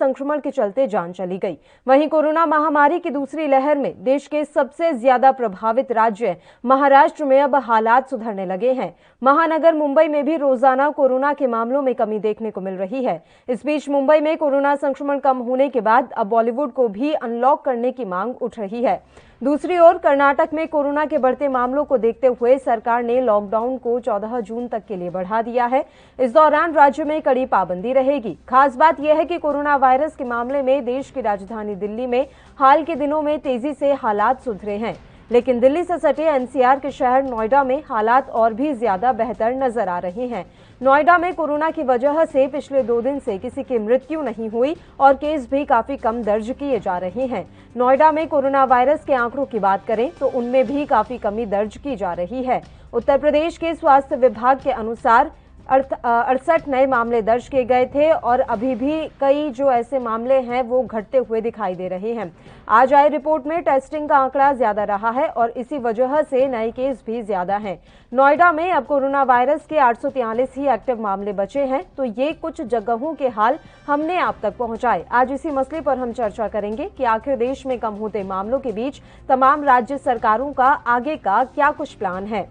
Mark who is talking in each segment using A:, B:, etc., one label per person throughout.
A: संक्रमण के चलते जान चली गई। वहीं कोरोना महामारी की दूसरी लहर में देश के सबसे ज्यादा प्रभावित राज्य महाराष्ट्र में अब हालात सुधरने लगे हैं। महानगर मुंबई में भी रोजाना कोरोना के मामलों में कमी देखने को मिल रही है। इस बीच मुंबई में कोरोना संक्रमण कम होने के बाद अब बॉलीवुड को भी अनलॉक करने की मांग उठ रही है। दूसरी ओर कर्नाटक में कोरोना के बढ़ते मामलों को देखते हुए सरकार ने लॉकडाउन को 14 जून तक के लिए बढ़ा दिया है। इस दौरान राज्य में कड़ी पाबंदी रहेगी। खास बात यह है कि कोरोना वायरस के मामले में देश की राजधानी दिल्ली में हाल के दिनों में तेजी से हालात सुधरे हैं, लेकिन दिल्ली से सटे एनसीआर के शहर नोएडा में हालात और भी ज्यादा बेहतर नजर आ रहे हैं। नोएडा में कोरोना की वजह से पिछले 2 दिन से किसी की मृत्यु नहीं हुई और केस भी काफी कम दर्ज किए जा रहे हैं। नोएडा में कोरोना वायरस के आंकड़ों की बात करें तो उनमें भी काफी कमी दर्ज की जा रही है। उत्तर प्रदेश के स्वास्थ्य विभाग के अनुसार 68 नए मामले दर्ज किए गए थे और अभी भी कई जो ऐसे मामले हैं वो घटते हुए दिखाई दे रहे हैं। आज आई रिपोर्ट में टेस्टिंग का आंकड़ा ज्यादा रहा है और इसी वजह से नए केस भी ज्यादा हैं। नोएडा में अब कोरोना वायरस के 843 ही एक्टिव मामले बचे हैं। तो ये कुछ जगहों के हाल हमने आप तक पहुंचाए। आज इसी मसले पर हम चर्चा करेंगे कि आखिर देश में कम होते मामलों के बीच तमाम राज्य सरकारों का आगे का क्या कुछ प्लान है।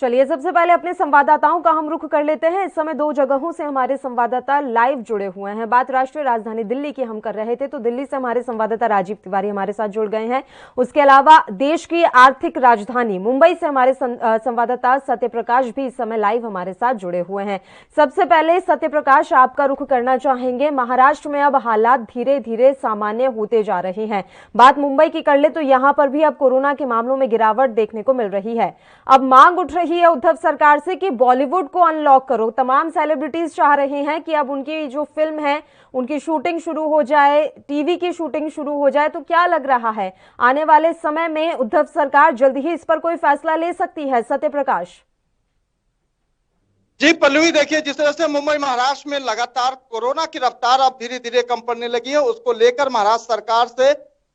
A: चलिए सबसे पहले अपने संवाददाताओं का हम रुख कर लेते हैं। इस समय 2 जगहों से हमारे संवाददाता लाइव जुड़े हुए हैं। बात राष्ट्रीय राजधानी दिल्ली की हम कर रहे थे, तो दिल्ली से हमारे संवाददाता राजीव तिवारी हमारे साथ जुड़ गए हैं। उसके अलावा देश की आर्थिक राजधानी मुंबई से हमारे संवाददाता सत्यप्रकाश भी इस समय लाइव हमारे साथ जुड़े हुए हैं। सबसे पहले सत्यप्रकाश, आपका रुख करना चाहेंगे। महाराष्ट्र में अब हालात धीरे धीरे सामान्य होते जा रहे हैं। बात मुंबई की कर ले तो यहाँ पर भी अब कोरोना के मामलों में गिरावट देखने को मिल रही है। अब मांग उठ रही है उद्धव सरकार से कि बॉलीवुड को अनलॉक करो। तमाम सेलिब्रिटीज चाह रहे हैं कि अब उनकी जो फिल्म है उनकी शूटिंग शुरू हो जाए, टीवी की शूटिंग शुरू हो जाए। तो क्या लग रहा है आने वाले समय में उद्धव सरकार जल्द ही इस पर कोई फैसला ले सकती है? सत्यप्रकाश
B: जी पल्लवी, देखिए जिस तरह से मुंबई महाराष्ट्र में लगातार कोरोना की रफ्तार अब धीरे धीरे कम पड़ने लगी है, उसको लेकर महाराष्ट्र सरकार से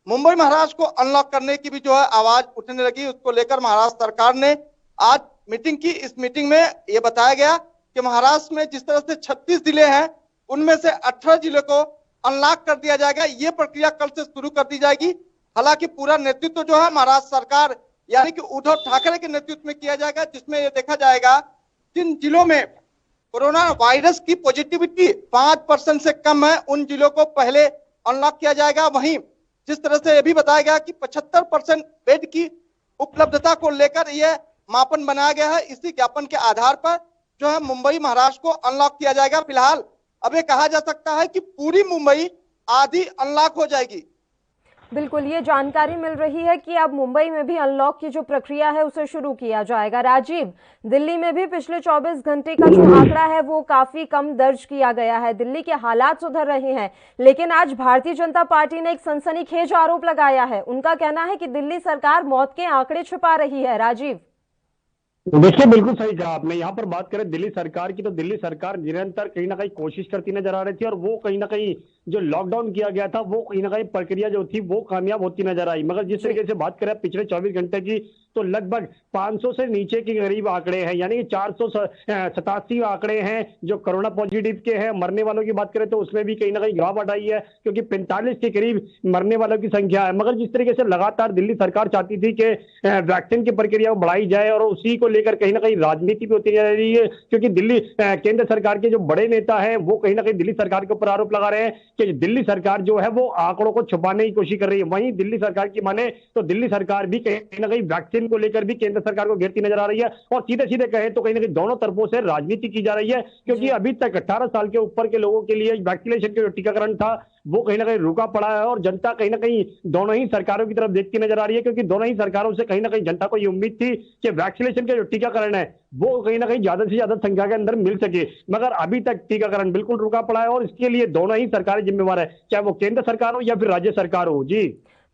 B: मुंबई महाराष्ट्र को अनलॉक करने की भी जो है आवाज उठने लगी। उसको लेकर महाराष्ट्र सरकार ने आज मीटिंग की। इस मीटिंग में यह बताया गया कि महाराष्ट्र में जिस तरह से 36 जिले हैं उनमें से 18 जिले को अनलॉक कर दिया जाएगा। ये प्रक्रिया कल से शुरू कर दी जाएगी। हालांकि पूरा नेतृत्व जो है महाराष्ट्र सरकार यानी कि उद्धव ठाकरे के नेतृत्व में किया जाएगा, जिसमें यह देखा जाएगा जिन जिलों में कोरोना वायरस की पॉजिटिविटी 5% से कम है उन जिलों को पहले अनलॉक किया जाएगा। वहीं जिस तरह से यह भी बताया गया कि 75% बेड की उपलब्धता को लेकर यह मापन बनाया गया है। इसी ज्ञापन के आधार पर जो है मुंबई महाराष्ट्र को अनलॉक किया जाएगा। फिलहाल अब ये कहा जा सकता है कि पूरी मुंबई आधी अनलॉक हो जाएगी।
A: बिल्कुल, ये जानकारी मिल रही है कि अब मुंबई में भी अनलॉक की जो प्रक्रिया है उसे शुरू किया जाएगा। राजीव, दिल्ली में भी पिछले 24 घंटे का जो आंकड़ा है वो काफी कम दर्ज किया गया है। दिल्ली के हालात सुधर रहे हैं, लेकिन आज भारतीय जनता पार्टी ने एक सनसनीखेज आरोप लगाया है। उनका कहना है कि दिल्ली सरकार मौत के आंकड़े छुपा रही है। राजीव
C: देखिए, बिल्कुल सही कहा आपने। यहाँ पर बात करें दिल्ली सरकार की, तो दिल्ली सरकार निरंतर कहीं ना कहीं कोशिश करती नजर आ रही थी और वो कहीं ना कहीं जो लॉकडाउन किया गया था वो कहीं ना कहीं प्रक्रिया जो थी वो कामयाब होती नजर आई। मगर जिस तरीके से बात करें पिछले 24 घंटे की, तो लगभग 500 से नीचे के करीब आंकड़े हैं, यानी कि 487 आंकड़े हैं जो कोरोना पॉजिटिव के हैं। मरने वालों की बात करें तो उसमें भी कहीं ना कहीं गिरावट आई है, क्योंकि 45 के करीब मरने वालों की संख्या है। मगर जिस तरीके से लगातार दिल्ली सरकार चाहती थी कि वैक्सीन की प्रक्रिया को बढ़ाई जाए और उसी को लेकर कहीं ना कहीं राजनीति भी होती जा रही है, क्योंकि दिल्ली केंद्र सरकार के जो बड़े नेता हैं वो कहीं ना कहीं दिल्ली सरकार के ऊपर आरोप लगा रहे हैं कि दिल्ली सरकार जो है वो आंकड़ों को छुपाने की कोशिश कर रही है। वहीं दिल्ली सरकार की माने तो दिल्ली सरकार भी कहीं ना कहीं वैक्सीन को लेकर भी केंद्र सरकार को घेरती नजर आ रही है और सीधे सीधे कहे तो कहीं ना कहीं दोनों तरफों से राजनीति की जा रही है, क्योंकि अभी तक 18 साल के ऊपर के लोगों के लिए वैक्सीनेशन का जो टीकाकरण था वो कहीं ना कहीं रुका पड़ा है और जनता कहीं ना कहीं दोनों ही सरकारों की तरफ देखती नजर आ रही है, क्योंकि दोनों ही सरकारों से कहीं ना कहीं जनता को ये उम्मीद थी कि वैक्सीनेशन का जो टीकाकरण है वो कहीं ना कहीं ज्यादा से ज्यादा संख्या के अंदर मिल सके। मगर अभी तक टीकाकरण बिल्कुल रुका पड़ा है और इसके लिए दोनों ही सरकारें जिम्मेवार है, चाहे वो केंद्र सरकार हो या फिर राज्य सरकार हो। जी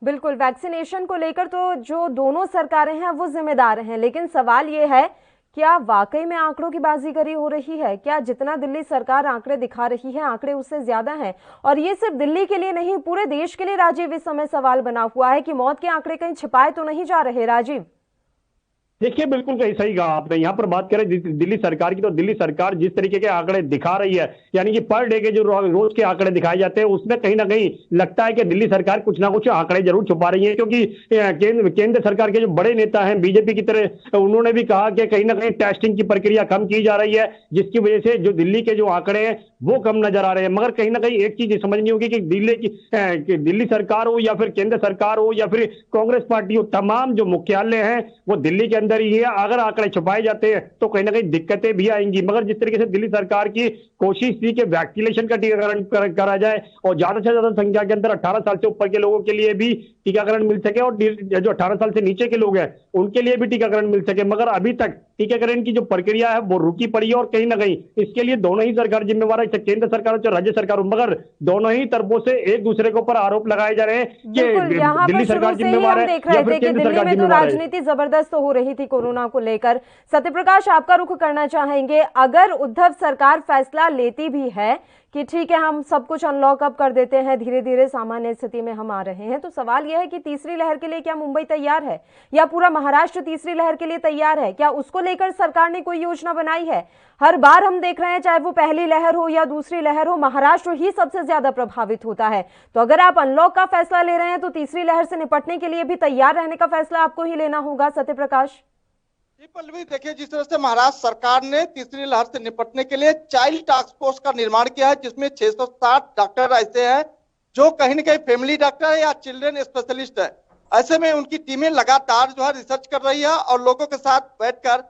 A: बिल्कुल, वैक्सीनेशन को लेकर तो जो दोनों सरकारें हैं वो जिम्मेदार हैं, लेकिन सवाल ये है क्या वाकई में आंकड़ों की बाजीगरी हो रही है? क्या जितना दिल्ली सरकार आंकड़े दिखा रही है आंकड़े उससे ज्यादा हैं? और ये सिर्फ दिल्ली के लिए नहीं, पूरे देश के लिए राजीव इस समय सवाल बना हुआ है कि मौत के आंकड़े कहीं छिपाए तो नहीं जा रहे राजीव?
C: देखिए, बिल्कुल सही कहा आपने। यहाँ पर बात करें दिल्ली सरकार की, तो दिल्ली सरकार जिस तरीके के आंकड़े दिखा रही है, यानी कि पर डे के जो रोज के आंकड़े दिखाए जाते हैं, उसमें कहीं ना कहीं लगता है कि दिल्ली सरकार कुछ ना कुछ आंकड़े जरूर छुपा रही है। क्योंकि केंद्र सरकार के जो बड़े नेता हैं बीजेपी की तरह, उन्होंने भी कहा कि कहीं ना कहीं टेस्टिंग की प्रक्रिया कम की जा रही है, जिसकी वजह से जो दिल्ली के जो आंकड़े हैं वो कम नजर आ रहे हैं। मगर कहीं ना कहीं एक चीज समझनी होगी कि दिल्ली सरकार हो या फिर केंद्र सरकार हो या फिर कांग्रेस पार्टी हो, तमाम जो मुख्यालय हैं वो दिल्ली के अंदर ही है। अगर आंकड़े छुपाए जाते हैं तो कहीं ना कहीं दिक्कतें भी आएंगी। मगर जिस तरीके से दिल्ली सरकार की कोशिश थी कि वैक्सीनेशन का टीकाकरण करा जाए और ज्यादा से ज्यादा संख्या के अंदर 18 साल से ऊपर के लोगों के लिए भी टीकाकरण मिल सके, और जो 18 साल से नीचे के लोग हैं उनके लिए भी टीकाकरण मिल सके, मगर अभी तक टीकाकरण की जो प्रक्रिया है वो रुकी पड़ी है। और कहीं ना कहीं इसके लिए दोनों ही सरकार जिम्मेवार है, चाहे केंद्र सरकार हो चाहे राज्य सरकार हो, मगर दोनों ही तरफों से एक दूसरे के ऊपर आरोप लगाए जा रहे हैं कि दिल्ली सरकार जिम्मेवार है या फिर केंद्र सरकार जिम्मेवार है।
A: राजनीति जबरदस्त हो रही थी कोरोना को लेकर। सत्यप्रकाश, आपका रुख करना चाहेंगे, अगर उद्धव सरकार फैसला लेती भी है कि ठीक है हम सब कुछ अनलॉक अप कर देते हैं, धीरे धीरे सामान्य स्थिति में हम आ रहे हैं, तो सवाल यह है कि तीसरी लहर के लिए क्या मुंबई तैयार है या पूरा महाराष्ट्र तीसरी लहर के लिए तैयार है? क्या उसको लेकर सरकार ने कोई योजना बनाई है? हर बार हम देख रहे हैं, चाहे वो पहली लहर हो या दूसरी लहर हो, महाराष्ट्र ही सबसे ज्यादा प्रभावित होता है। तो अगर आप अनलॉक का फैसला ले रहे हैं तो तीसरी लहर से निपटने के लिए भी तैयार रहने का फैसला आपको ही लेना होगा। सत्यप्रकाश
B: जी पल्लवी, देखिए जिस तरह से महाराष्ट्र सरकार ने तीसरी लहर से निपटने के लिए चाइल्ड टास्क फोर्स का निर्माण किया है, जिसमें 660 डॉक्टर ऐसे हैं जो कहीं न कहीं फैमिली डॉक्टर है या चिल्ड्रन स्पेशलिस्ट है। ऐसे में उनकी टीमें लगातार जो है रिसर्च कर रही है और लोगों के साथ बैठकर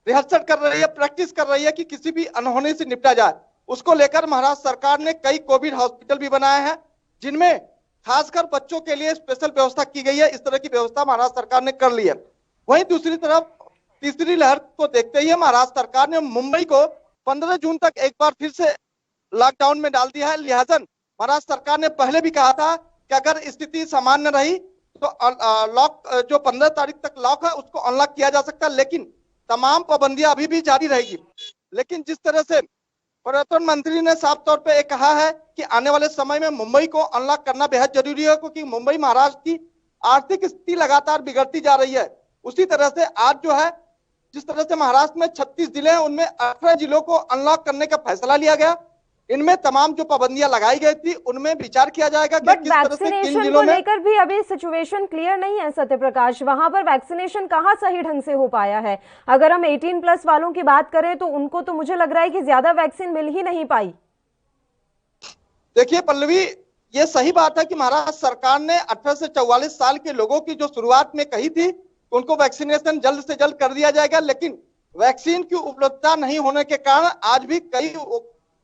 B: रिहर्सल कर रही है, प्रैक्टिस कर रही है कि किसी भी अनहोनी से निपटा जाए। उसको लेकर महाराष्ट्र सरकार ने कई कोविड हॉस्पिटल भी बनाए हैं, जिनमें खासकर बच्चों के लिए स्पेशल व्यवस्था की गई है। इस तरह की व्यवस्था महाराष्ट्र सरकार ने कर ली है। वहीं दूसरी तरफ तीसरी लहर को देखते हुए महाराष्ट्र सरकार ने मुंबई को 15 जून तक एक बार फिर से लॉकडाउन में डाल दिया है। लिहाजा महाराष्ट्र सरकार ने पहले भी कहा था कि अगर स्थिति सामान्य रही तो लॉक जो 15 तारीख तक लॉक है उसको अनलॉक किया जा सकता है, लेकिन तमाम पाबंदियां अभी भी जारी रहेगी। लेकिन जिस तरह से पर्यटन मंत्री ने साफ तौर पे कहा है कि आने वाले समय में मुंबई को अनलॉक करना बेहद जरूरी है, क्योंकि मुंबई महाराष्ट्र की आर्थिक स्थिति लगातार बिगड़ती जा रही है। उसी तरह से आज जो है जिस तरह से महाराष्ट्र में 36 जिले हैं उनमें 18 जिलों को अनलॉक करने का फैसला लिया गया। इनमें तमाम जो पाबंदियां लगाई गई थी उनमें विचार किया जाएगा कि किस तरह से किन जिलों में।
A: लेकर भी अभी सिचुएशन क्लियर नहीं है सत्यप्रकाश, वहां पर वैक्सीनेशन कहां सही ढंग से हो पाया है। अगर हम 18+ वालों की बात करें तो उनको तो मुझे लग रहा है कि ज्यादा वैक्सीन मिल ही नहीं पाई।
B: देखिए पल्लवी, ये सही बात है कि महाराष्ट्र सरकार ने 18 से 44 साल के लोगों की जो शुरुआत में कही थी उनको वैक्सीनेशन जल्द से जल्द कर दिया जाएगा, लेकिन वैक्सीन की उपलब्धता नहीं होने के कारण आज भी कई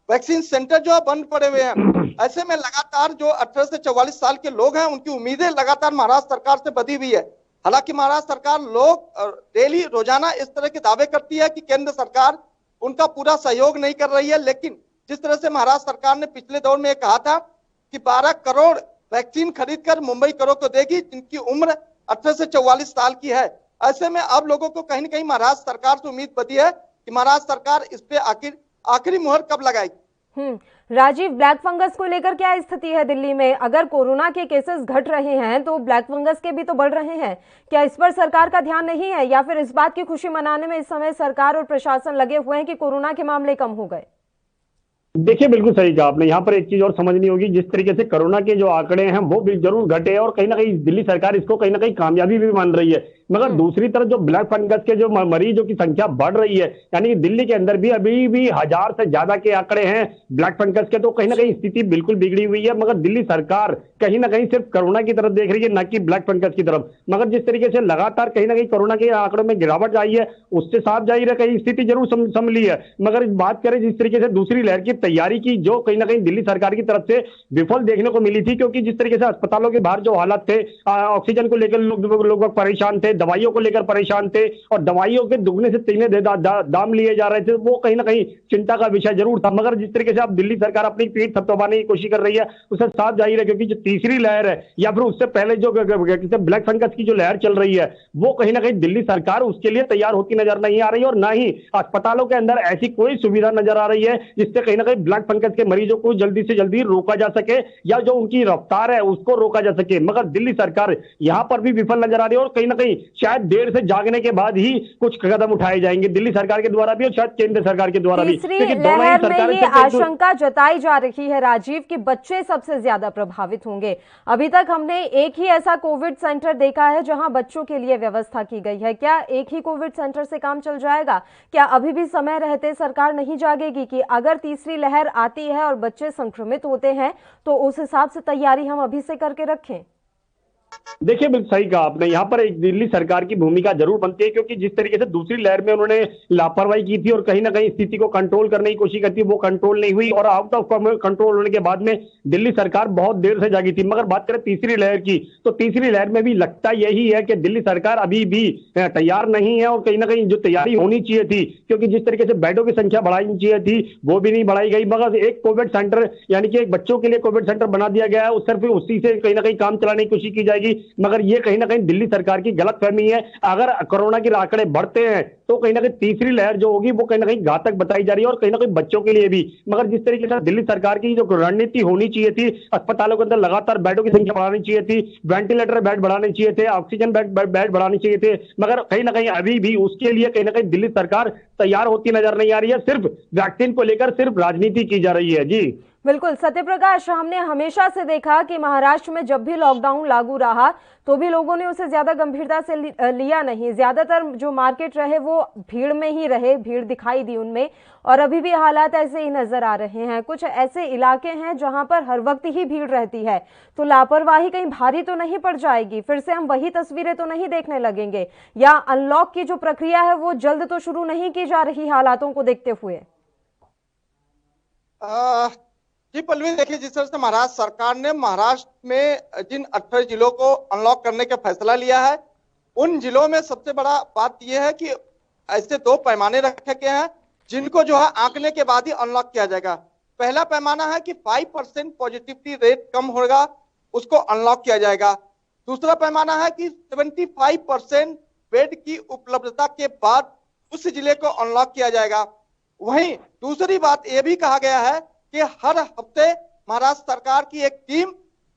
B: वैक्सीन सेंटर जो है बंद पड़े हुए हैं। ऐसे में लगातार जो 18 से 44 साल के लोग हैं उनकी उम्मीदें लगातार महाराष्ट्र सरकार से बधी हुई है। हालांकि महाराष्ट्र सरकार डेली रोजाना इस तरह के दावे करती है कि केंद्र सरकार उनका पूरा सहयोग नहीं कर रही है, लेकिन जिस तरह से महाराष्ट्र सरकार ने पिछले दौर में कहा था कि 12 करोड़ वैक्सीन खरीद कर मुंबई करों को देगी जिनकी उम्र 18 से 44 साल की है। ऐसे में अब लोगों को कहीं न कहीं महाराष्ट्र सरकार से उम्मीद बची है कि महाराष्ट्र सरकार इस पे आखिरी मुहर कब लगाएगी।
A: राजीव, ब्लैक फंगस को लेकर क्या स्थिति है दिल्ली में? अगर कोरोना के केसेस घट रहे हैं तो ब्लैक फंगस के भी तो बढ़ रहे हैं। क्या इस पर सरकार का ध्यान नहीं है या फिर इस बात की खुशी मनाने में इस समय सरकार और प्रशासन लगे हुए हैं कि कोरोना के मामले कम हो गए?
C: देखिए, बिल्कुल सही कहा आपने। यहाँ पर एक चीज और समझनी होगी, जिस तरीके से कोरोना के जो आंकड़े हैं वो भी जरूर घटे और कहीं ना कहीं दिल्ली सरकार इसको कहीं ना कहीं कामयाबी भी मान रही है, मगर दूसरी तरफ जो ब्लैक फंगस के जो मरीजों की संख्या बढ़ रही है, यानी कि दिल्ली के अंदर भी अभी भी 1000 से ज्यादा के आंकड़े हैं ब्लैक फंगस के, तो कहीं ना कहीं स्थिति बिल्कुल बिगड़ी हुई है। मगर दिल्ली सरकार कहीं ना कहीं सिर्फ कोरोना की तरफ देख रही है, न कि ब्लैक फंगस की तरफ। मगर जिस तरीके से लगातार कहीं ना कहीं कोरोना के आंकड़ों में गिरावट आई है, उससे साफ जाहिर है कहीं स्थिति जरूर संभली है। मगर बात करें जिस तरीके से दूसरी लहर की तैयारी की, जो कहीं ना कहीं दिल्ली सरकार की तरफ से विफल देखने को मिली थी, क्योंकि जिस तरीके से अस्पतालों के बाहर जो हालात थे, ऑक्सीजन को लेकर लोग परेशान थे, दवाइयों को लेकर परेशान थे और दवाइयों के दुगने से तिगने दाम लिए जा रहे थे, वो कहीं ना कहीं चिंता का विषय जरूर था। मगर जिस तरीके से अब दिल्ली सरकार अपनी पीठ थपथपाने की कोशिश कर रही है, उससे साफ जाहिर है क्योंकि जो तीसरी लहर है या फिर उससे पहले जो ब्लैक फंगस की जो लहर चल रही है, वो कहीं ना कहीं दिल्ली सरकार उसके लिए तैयार होती नजर नहीं आ रही है और ना ही अस्पतालों के अंदर ऐसी कोई सुविधा नजर आ रही है जिससे कहीं ना कहीं ब्लैक फंगस के मरीजों को जल्दी से जल्दी रोका जा सके या जो उनकी रफ्तार है उसको रोका जा सके। मगर दिल्ली सरकार यहां पर भी विफल नजर आ रही है और कहीं ना कहीं शायद देर से जागने के बाद ही कुछ कदम उठाए जाएंगे दिल्ली सरकार के द्वारा भी और शायद केंद्र सरकार के द्वारा भी।
A: तीसरी लहर में ये आशंका जताई जा रही है राजीव कि बच्चे सबसे ज्यादा प्रभावित होंगे। अभी तक हमने एक ही ऐसा कोविड सेंटर देखा है जहां बच्चों के लिए व्यवस्था की गई है। क्या एक ही कोविड सेंटर से काम चल जाएगा? क्या अभी भी समय रहते सरकार नहीं जागेगी कि अगर तीसरी लहर आती है और बच्चे संक्रमित होते हैं तो उस हिसाब से तैयारी हम अभी से करके रखें?
C: देखिए बिल्कुल सही कहा आपने, यहाँ पर एक दिल्ली सरकार की भूमिका जरूर बनती है क्योंकि जिस तरीके से दूसरी लहर में उन्होंने लापरवाही की थी और कहीं ना कहीं स्थिति को कंट्रोल करने की कोशिश की थी, वो कंट्रोल नहीं हुई और आउट ऑफ कंट्रोल होने के बाद में दिल्ली सरकार बहुत देर से जागी थी। मगर बात करें तीसरी लहर की, तो तीसरी लहर में भी लगता यही है कि दिल्ली सरकार अभी भी तैयार नहीं है और कहीं ना कहीं जो तैयारी होनी चाहिए थी, क्योंकि जिस तरीके से बेडों की संख्या बढ़ानी चाहिए थी वो भी नहीं बढ़ाई गई। मगर एक कोविड सेंटर यानी कि एक बच्चों के लिए कोविड सेंटर बना दिया गया है, सिर्फ उसी से कहीं ना कहीं काम चलाने की कोशिश की जाएगी। मगर ये कहीं ना कहीं दिल्ली सरकार की गलतफहमी है। अगर कोरोना के आंकड़े बढ़ते हैं तो कहीं ना कहीं तीसरी लहर जो होगी वो कहीं ना कहीं घातक बताई जा रही है और कहीं ना कहीं बच्चों के लिए भी। मगर जिस तरीके से दिल्ली सरकार की जो रणनीति होनी चाहिए थी, अस्पतालों के अंदर लगातार बेडों की संख्या बढ़ानी चाहिए थी, वेंटिलेटर बेड बढ़ाने चाहिए थे, ऑक्सीजन बेड बढ़ाने चाहिए थे, मगर कहीं ना कहीं अभी भी उसके लिए कहीं ना कहीं दिल्ली सरकार तैयार होती नजर नहीं आ रही है। सिर्फ वैक्सीन को लेकर सिर्फ राजनीति की जा रही है। जी
A: बिल्कुल सत्यप्रकाश, हमने हमेशा से देखा कि महाराष्ट्र में जब भी लॉकडाउन लागू रहा तो भी लोगों ने उसे ज्यादा गंभीरता से लिया नहीं। ज्यादातर जो मार्केट रहे वो भीड़ में ही रहे, भीड़ दिखाई दी उनमें, और अभी भी हालात ऐसे ही नजर आ रहे हैं। कुछ ऐसे इलाके हैं जहां पर हर वक्त ही भीड़ रहती है, तो लापरवाही कहीं भारी तो नहीं पड़ जाएगी? फिर से हम वही तस्वीरें तो नहीं देखने लगेंगे? या अनलॉक की जो प्रक्रिया है वो जल्द तो शुरू नहीं की जा रही हालातों को देखते हुए?
B: जी पल्लवी, देखिए जिस तरह से महाराष्ट्र सरकार ने महाराष्ट्र में जिन 18 जिलों को अनलॉक करने का फैसला लिया है, उन जिलों में सबसे बड़ा बात यह है कि ऐसे 2 पैमाने रखे गए हैं जिनको जो है आंकने के बाद ही अनलॉक किया जाएगा। पहला पैमाना है कि 5% पॉजिटिविटी रेट कम होगा, उसको अनलॉक किया जाएगा। दूसरा पैमाना है कि 75% बेड की उपलब्धता के बाद उस जिले को अनलॉक किया जाएगा। वहीं दूसरी बात यह भी कहा गया है कि हर हफ्ते महाराष्ट्र सरकार की एक टीम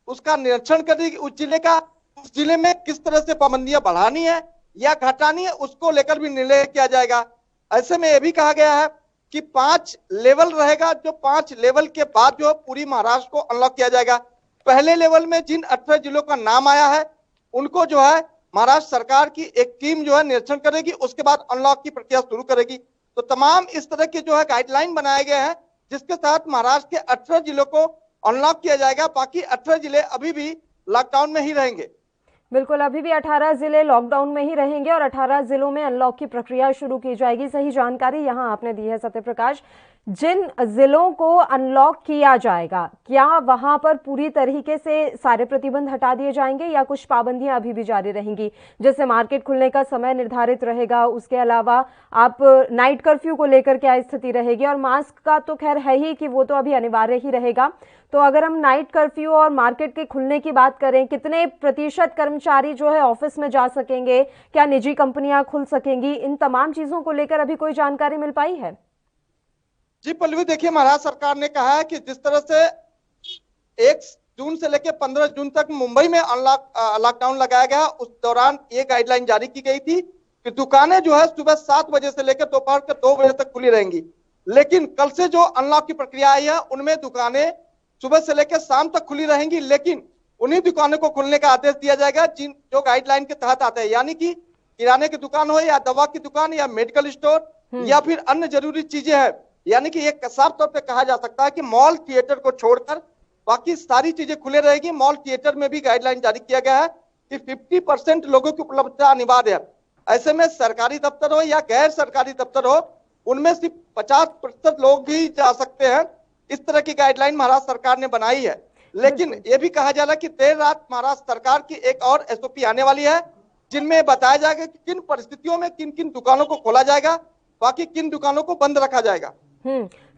B: उसका निरीक्षण करेगी, उस जिले में किस तरह से पाबंदियां बढ़ानी है या घटानी है, उसको लेकर भी निर्णय किया जाएगा। ऐसे में यह भी कहा गया है कि 5 लेवल रहेगा, जो 5 लेवल के बाद जो पूरी महाराष्ट्र को अनलॉक किया जाएगा। पहले लेवल में जिन 18 जिलों का नाम आया है उनको जो है महाराष्ट्र सरकार की एक टीम जो है निरीक्षण करेगी, उसके बाद अनलॉक की प्रक्रिया शुरू करेगी। तो तमाम इस तरह के जो है गाइडलाइन बनाए गए हैं जिसके साथ महाराष्ट्र के 18 जिलों को अनलॉक किया जाएगा। बाकी 18 जिले अभी भी लॉकडाउन में ही रहेंगे।
A: बिल्कुल, अभी भी 18 जिले लॉकडाउन में ही रहेंगे और 18 जिलों में अनलॉक की प्रक्रिया शुरू की जाएगी। सही जानकारी यहां आपने दी है सत्यप्रकाश। जिन जिलों को अनलॉक किया जाएगा, क्या वहां पर पूरी तरीके से सारे प्रतिबंध हटा दिए जाएंगे या कुछ पाबंदियां अभी भी जारी रहेंगी? जैसे मार्केट खुलने का समय निर्धारित रहेगा, उसके अलावा आप नाइट कर्फ्यू को लेकर क्या स्थिति रहेगी? और मास्क का तो खैर है ही कि वो तो अभी अनिवार्य ही रहेगा। तो अगर हम नाइट कर्फ्यू और मार्केट के खुलने की बात करें, कितने प्रतिशत कर्मचारी जो है ऑफिस में जा सकेंगे? क्या निजी कंपनियां खुल सकेंगी? इन तमाम चीजों को लेकर अभी कोई जानकारी मिल पाई है?
B: जी पल्लवी, देखिए महाराष्ट्र सरकार ने कहा है कि जिस तरह से 1 जून से लेकर 15 जून तक मुंबई में लॉकडाउन लगाया गया, उस दौरान ये गाइडलाइन जारी की गई थी कि दुकानें जो है सुबह 7 बजे से लेकर दोपहर के 2 बजे तक खुली रहेंगी। लेकिन कल से जो अनलॉक की प्रक्रिया आई है उनमें दुकानें सुबह से लेकर शाम तक खुली रहेंगी, लेकिन उन्हीं दुकानों को खोलने का आदेश दिया जाएगा जो गाइडलाइन के तहत आता है। यानी कि किराने की दुकान हो या दवा की दुकान या मेडिकल स्टोर या फिर अन्य जरूरी चीजें हैं। यानी कि एक साफ तौर पे कहा जा सकता है कि मॉल थिएटर को छोड़कर बाकी सारी चीजें खुले रहेगी। मॉल थिएटर में भी गाइडलाइन जारी किया गया है कि 50% लोगों की उपलब्धता अनिवार्य है। ऐसे में सरकारी दफ्तर हो या गैर सरकारी दफ्तर हो, उनमें सिर्फ 50% लोग ही जा सकते हैं। इस तरह की गाइडलाइन महाराष्ट्र सरकार ने बनाई है। लेकिन यह भी कहा जा रहा है कि देर रात महाराष्ट्र सरकार की एक और एसओपी आने वाली है, जिनमें बताया जाएगा कि किन परिस्थितियों में किन किन दुकानों को खोला जाएगा, बाकी किन दुकानों को बंद रखा जाएगा।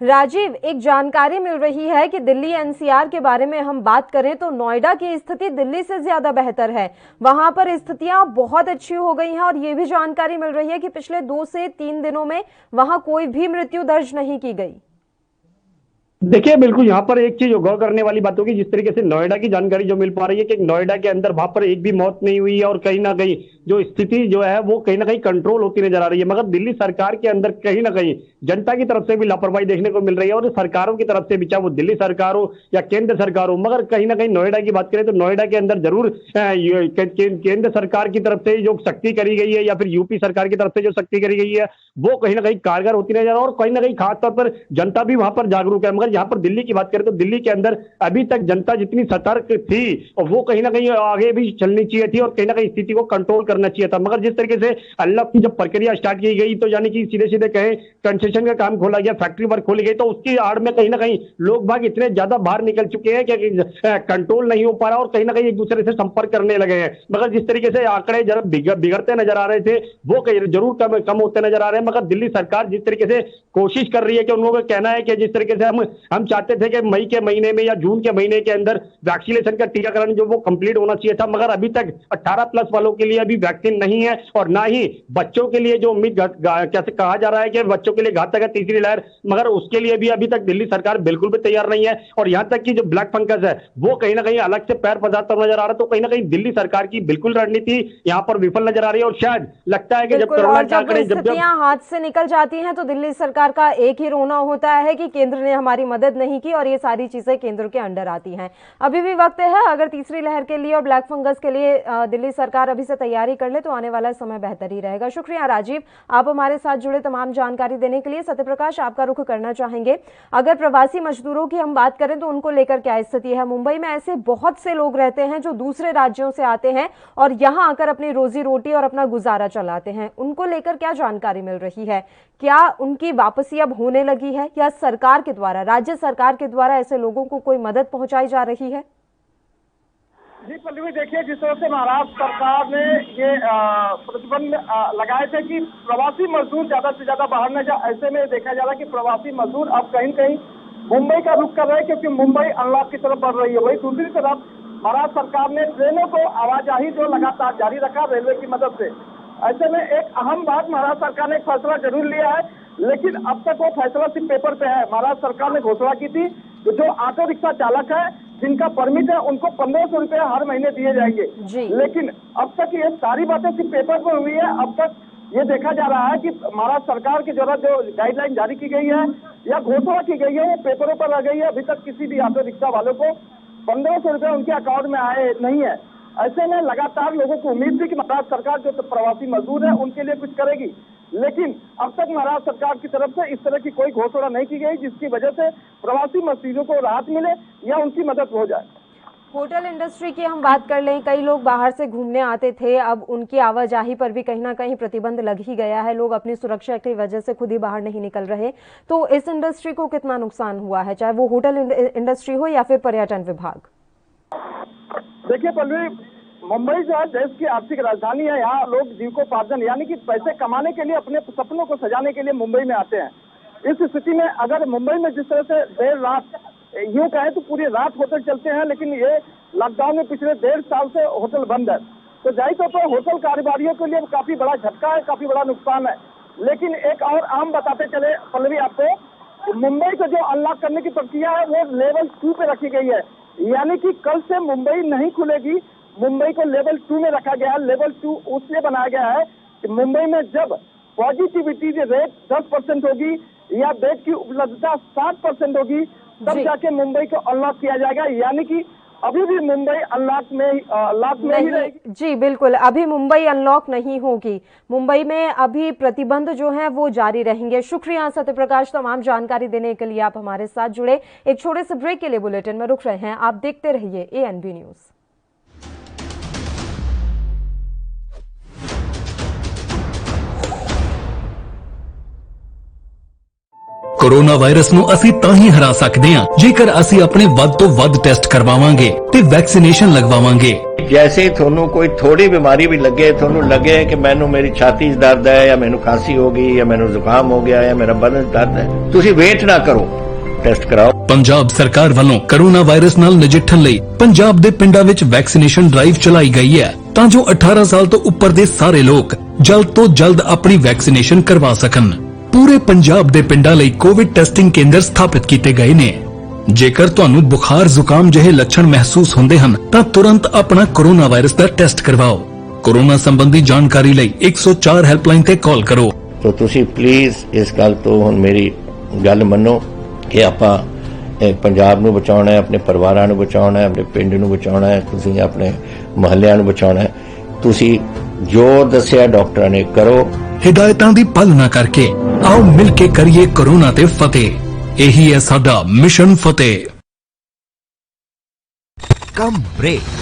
A: राजीव, एक जानकारी मिल रही है कि दिल्ली एनसीआर के बारे में हम बात करें तो नोएडा की स्थिति दिल्ली से ज्यादा बेहतर है। वहां पर स्थितियां बहुत अच्छी हो गई हैं और ये भी जानकारी मिल रही है कि पिछले 2 से 3 दिनों में वहां कोई भी मृत्यु दर्ज नहीं की गई।
C: देखिए बिल्कुल यहाँ पर एक चीज गौर करने वाली बात होगी, जिस तरीके से नोएडा की जानकारी जो मिल पा रही है कि नोएडा के अंदर वहां पर एक भी मौत नहीं हुई है और कहीं ना कहीं जो स्थिति जो है वो कहीं ना कहीं कंट्रोल होती नजर आ रही है। मगर दिल्ली सरकार के अंदर कहीं ना कहीं जनता की तरफ से भी लापरवाही देखने को मिल रही है और सरकारों की तरफ से भी, चाहे वो दिल्ली सरकार हो या केंद्र सरकार हो। मगर कहीं ना कहीं नोएडा की बात करें तो नोएडा के अंदर जरूर केंद्र सरकार की तरफ से जो सख्ती करी गई है या फिर यूपी सरकार की तरफ से जो सख्ती करी गई है वो कहीं ना कहीं कारगर होती नजर आ रही है और कहीं ना कहीं खासतौर पर जनता भी वहां पर जागरूक है। मगर यहाँ पर दिल्ली की बात करें तो दिल्ली के अंदर अभी तक जनता जितनी सतर्क थी और वो कहीं ना कहीं आगे भी चलनी चाहिए थी और कहीं ना कहीं स्थिति को कंट्रोल करना चाहिए था। मगर जिस तरीके से अनलॉक की जब प्रक्रिया स्टार्ट की गई तो यानी कि सीधे सीधे कहें कंस्ट्रक्शन का काम खोला गया, फैक्ट्री वर्क खोली गई, तो उसकी आड़ में कहीं ना कहीं लोग बाग इतने ज्यादा बाहर निकल चुके हैं कि कंट्रोल नहीं हो पा रहा और कहीं ना कहीं एक दूसरे से संपर्क करने लगे हैं। मगर जिस तरीके से आंकड़े जरा बिगड़ते नजर आ रहे थे वो जरूर कम होते नजर आ रहे हैं। मगर दिल्ली सरकार जिस तरीके से कोशिश कर रही है कि उन लोगों का कहना है कि जिस तरीके से हम चाहते थे कि मई के महीने में या जून के महीने के अंदर वैक्सीनेशन का टीकाकरण जो वो कंप्लीट होना चाहिए था, मगर अभी तक 18+ वालों के लिए अभी वैक्सीन नहीं है और ना ही बच्चों के लिए जो उम्मीद कैसे कहा जा रहा है कि बच्चों के लिए घातक है तीसरी लहर, मगर उसके लिए भी अभी तक दिल्ली सरकार बिल्कुल भी तैयार नहीं है। और यहां तक कि जो ब्लैक फंगस है वो कहीं ना कहीं अलग से पैर पसारता नजर आ रहा है। तो कहीं ना कहीं दिल्ली सरकार की बिल्कुल रणनीति यहां पर विफल नजर आ रही है और शायद लगता है कि जब कोरोना के आंकड़े जब
A: हाथ से निकल जाती हैं तो दिल्ली सरकार का एक ही रोना होता है कि केंद्र ने हमारी मदद नहीं की और ये सारी चीजें केंद्र के अंडर आती हैं। अभी भी वक्त है, अगर तीसरी लहर के लिए और ब्लैक फंगस के लिए दिल्ली सरकार अभी से तैयारी कर ले तो आने वाला समय बेहतर ही रहेगा। शुक्रिया राजीव, आप हमारे साथ जुड़े तमाम जानकारी देने के लिए। सत्यप्रकाश, आपका रुख करना चाहेंगे, अगर प्रवासी मजदूरों की हम बात करें तो उनको लेकर क्या स्थिति है? मुंबई में ऐसे बहुत से लोग रहते हैं जो दूसरे राज्यों से आते हैं और यहां आकर अपनी रोजी रोटी और अपना गुजारा चलाते हैं, उनको लेकर क्या जानकारी मिल रही है? क्या उनकी वापसी अब होने लगी है या सरकार के द्वारा, राज्य सरकार के द्वारा ऐसे लोगों को कोई मदद पहुंचाई जा रही है?
D: जी पल्लवी, देखिए जिस तरह से महाराष्ट्र सरकार ने ये प्रतिबंध लगाए थे कि प्रवासी मजदूर ज्यादा से ज्यादा बाहर न जाए, ऐसे में देखा जा रहा है कि प्रवासी मजदूर अब कहीं कहीं मुंबई का रुख कर रहे हैं क्योंकि मुंबई अनलॉक की तरफ बढ़ रही है। वही दूसरी तरफ महाराष्ट्र सरकार ने ट्रेनों को आवाजाही जो लगातार जारी रखा रेलवे की मदद से। ऐसे में एक अहम बात, महाराष्ट्र सरकार ने एक फैसला जरूर लिया है लेकिन अब तक वो फैसला सिर्फ पेपर पे है। महाराष्ट्र सरकार ने घोषणा की थी तो जो ऑटो रिक्शा चालक है जिनका परमिट है उनको 1500 रुपए हर महीने दिए जाएंगे, लेकिन अब तक ये सारी बातें सिर्फ पेपर पर हुई है। अब तक ये देखा जा रहा है कि महाराष्ट्र सरकार के द्वारा जो गाइडलाइन जारी की गई है या घोषणा की गई है वो पेपरों पर रह गई है। अभी तक किसी भी ऑटो रिक्शा वालों को 1500 रुपए उनके अकाउंट में आए नहीं है। ऐसे में लगातार लोगों को उम्मीद थी कि महाराष्ट्र सरकार जो प्रवासी मजदूर है उनके लिए कुछ करेगी, लेकिन अब तक महाराष्ट्र सरकार की तरफ से इस तरह की कोई घोषणा नहीं की गई जिसकी वजह से प्रवासी मजदूरों को राहत मिले या उनकी मदद हो जाए।
A: होटल इंडस्ट्री की हम बात कर लें, कई लोग बाहर से घूमने आते थे, अब उनकी आवाजाही पर भी कहीं ना कहीं प्रतिबंध लग ही गया है। लोग अपनी सुरक्षा की वजह से खुद ही बाहर नहीं निकल रहे, तो इस इंडस्ट्री को कितना नुकसान हुआ है, चाहे वो होटल इंडस्ट्री हो या फिर पर्यटन विभाग?
D: देखिए पल्लवी, मुंबई जो है देश की आर्थिक राजधानी है। यहाँ लोग जीविकोपार्जन यानी कि पैसे कमाने के लिए, अपने सपनों को सजाने के लिए मुंबई में आते हैं। इस स्थिति में अगर मुंबई में जिस तरह से देर रात, यूं कहें तो पूरी रात होटल चलते हैं, लेकिन ये लॉकडाउन में पिछले 1.5 साल से होटल बंद है, तो जाहिर तौर पर होटल कारोबारियों के लिए काफी बड़ा झटका है, काफी बड़ा नुकसान है। लेकिन एक और आम बताते चले पल्लवी आपको, मुंबई को जो अनलॉक करने की प्रक्रिया है वो लेवल 2 पे रखी गई है, यानी कि कल से मुंबई नहीं खुलेगी। मुंबई को लेवल 2 में रखा गया है। लेवल 2 उसलिए बनाया गया है कि मुंबई में जब पॉजिटिविटी रेट 10% होगी या बेड की उपलब्धता 60% होगी तब जाके मुंबई को अनलॉक किया जाएगा, यानी कि अभी भी मुंबई अनलॉक में ही रहेगी।
A: जी बिल्कुल, अभी मुंबई अनलॉक नहीं होगी, मुंबई में अभी प्रतिबंध जो है वो जारी रहेंगे। शुक्रिया सत्यप्रकाश, तमाम जानकारी देने के लिए आप हमारे साथ जुड़े। एक छोटे से ब्रेक के लिए बुलेटिन में रुक रहे हैं, आप देखते रहिए ANB न्यूज।
E: ਕੋਰੋਨਾ ਵਾਇਰਸ ਨੂੰ ਅਸੀਂ ਤਾਂ ਹੀ ਹਰਾ ਸਕਦੇ ਹਾਂ ਜੇਕਰ ਅਸੀਂ ਆਪਣੇ ਵੱਧ ਤੋਂ ਵੱਧ ਟੈਸਟ ਕਰਵਾਵਾਂਗੇ ਤੇ ਵੈਕਸੀਨੇਸ਼ਨ ਲਗਵਾਵਾਂਗੇ।
F: जैसे थोनू कोई थोड़ी बीमारी भी लगे, थोनू लगे कि मैनू मेरी छाती च दर्द है या मैनू खांसी हो गई या मैनू जुकाम हो गया या मेरा बदन दर्द है, तुसी वेट ना करो, टेस्ट कराओ।
E: पंजाब सरकार वालों कोरोना वायरस नाल नजिठण लई पंजाब दे पिंडां विच वैक्सीनेशन ड्राइव चलाई गई है तां जो 18 साल तो उपर दे सारे लोग जल्द तो जल्द अपनी वैक्सीनेशन करवा सकन। पूरे पंजाब दे पिंडां लई कोविड टेस्टिंग केंद्र स्थापित किए गए ने। जेकर ਤੁਹਾਨੂੰ बुखार जुकाम ਜਿਹੇ ਲੱਛਣ ਮਹਿਸੂਸ ਹੁੰਦੇ ਹਨ ਤਾਂ ਤੁਰੰਤ ਆਪਣਾ ਕੋਰੋਨਾ ਵਾਇਰਸ ਦਾ ਟੈਸਟ ਕਰਵਾਓ। ਕੋਰੋਨਾ ਸੰਬੰਧੀ ਜਾਣਕਾਰੀ ਲਈ 104 ਹੈਲਪਲਾਈਨ ਤੇ ਕਾਲ ਕਰੋ।
F: तो ਤੁਸੀਂ ਪਲੀਜ਼ ਇਸ ਗੱਲ ਤੋਂ ਹੁਣ ਮੇਰੀ ਗੱਲ ਮੰਨੋ ਕਿ ਆਪਾਂ ਪੰਜਾਬ ਨੂੰ ਬਚਾਉਣਾ ਹੈ, ਆਪਣੇ ਪਰਿਵਾਰਾਂ ਨੂੰ ਬਚਾਉਣਾ ਹੈ, ਆਪਣੇ ਪਿੰਡ ਨੂੰ ਬਚਾਉਣਾ ਹੈ, ਤੁਸੀਂ ਆਪਣੇ ਮੁਹੱਲਿਆਂ ਨੂੰ ਬਚਾਉਣਾ ਹੈ। ਤੁਸੀਂ ਜੋ ਦੱਸਿਆ ਡਾਕਟਰਾਂ ਨੇ ਕਰੋ।
E: ਹਿਦਾਇਤਾਂ ਦੀ ਪਾਲਣਾ ਕਰਕੇ ਆਓ ਮਿਲ ਕੇ ਕਰੀਏ ਕੋਰੋਨਾ ਤੇ ਫਤਿਹ। यही है साडा मिशन फतेह।
G: कम ब्रेक।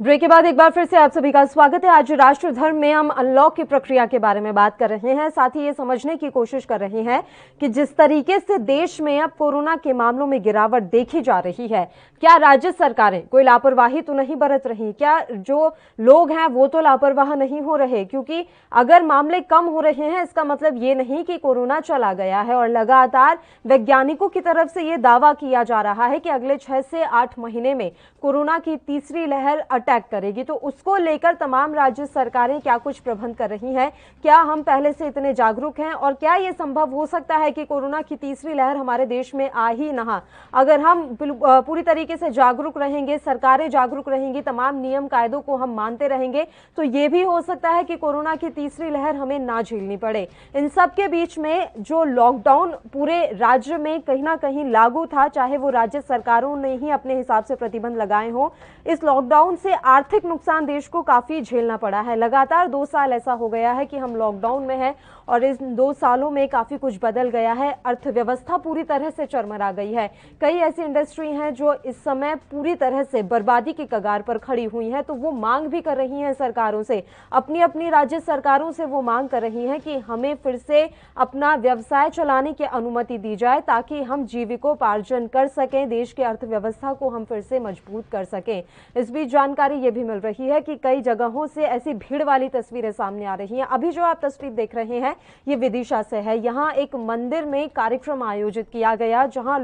A: ब्रेक के बाद एक बार फिर से आप सभी का स्वागत है। आज राष्ट्र धर्म में हम अनलॉक की प्रक्रिया के बारे में बात कर रहे हैं, साथ ही ये समझने की कोशिश कर रहे हैं कि जिस तरीके से देश में अब कोरोना के मामलों में गिरावट देखी जा रही है, क्या राज्य सरकारें कोई लापरवाही तो नहीं बरत रही? क्या जो लोग हैं वो तो लापरवाह नहीं हो रहे? क्योंकि अगर मामले कम हो रहे हैं इसका मतलब ये नहीं कि कोरोना चला गया है। और लगातार वैज्ञानिकों की तरफ से ये दावा किया जा रहा है कि अगले 6 से 8 महीने में कोरोना की तीसरी लहर अटैक करेगी। तो उसको लेकर तमाम राज्य सरकारें क्या कुछ प्रबंध कर रही हैं? क्या हम पहले से इतने जागरूक हैं? और क्या ये संभव हो सकता है कि कोरोना की तीसरी लहर हमारे देश में आ ही ना? अगर हम पूरी तरीके से जागरूक रहेंगे, सरकारें जागरूक रहेंगी, तमाम नियम कायदों को हम मानते रहेंगे, तो ये भी हो सकता है कि कोरोना की तीसरी लहर हमें ना झेलनी पड़े। इन सब के बीच में जो लॉकडाउन पूरे राज्य में कहीं ना कहीं लागू था, चाहे वो राज्य सरकारों ने ही अपने हिसाब से प्रतिबंध लगाए हों, इस लॉकडाउन से आर्थिक नुकसान देश को काफी झेलना पड़ा है। लगातार 2 साल ऐसा हो गया है कि हम लॉकडाउन में हैं और इस 2 सालों में काफी कुछ बदल गया है। अर्थव्यवस्था पूरी तरह से चरमरा गई है। कई ऐसी इंडस्ट्री हैं जो इस समय पूरी तरह से बर्बादी की कगार पर खड़ी हुई हैं, तो वो मांग भी कर रही हैं सरकारों से, अपनी अपनी राज्य सरकारों से वो मांग कर रही हैं कि हमें फिर से अपना व्यवसाय चलाने की अनुमति दी जाए ताकि हम जीविकोपार्जन कर सकें, देश की अर्थव्यवस्था को हम फिर से मजबूत कर सकें। इस बीच जानकारी ये भी मिल रही है कि कई जगहों से ऐसी भीड़ वाली तस्वीरें सामने आ रही हैं। अभी जो आप तस्वीर देख रहे हैं ये विदिशा से है। यहाँ एक मंदिर में कार्यक्रम आयोजित किया गया जहाँ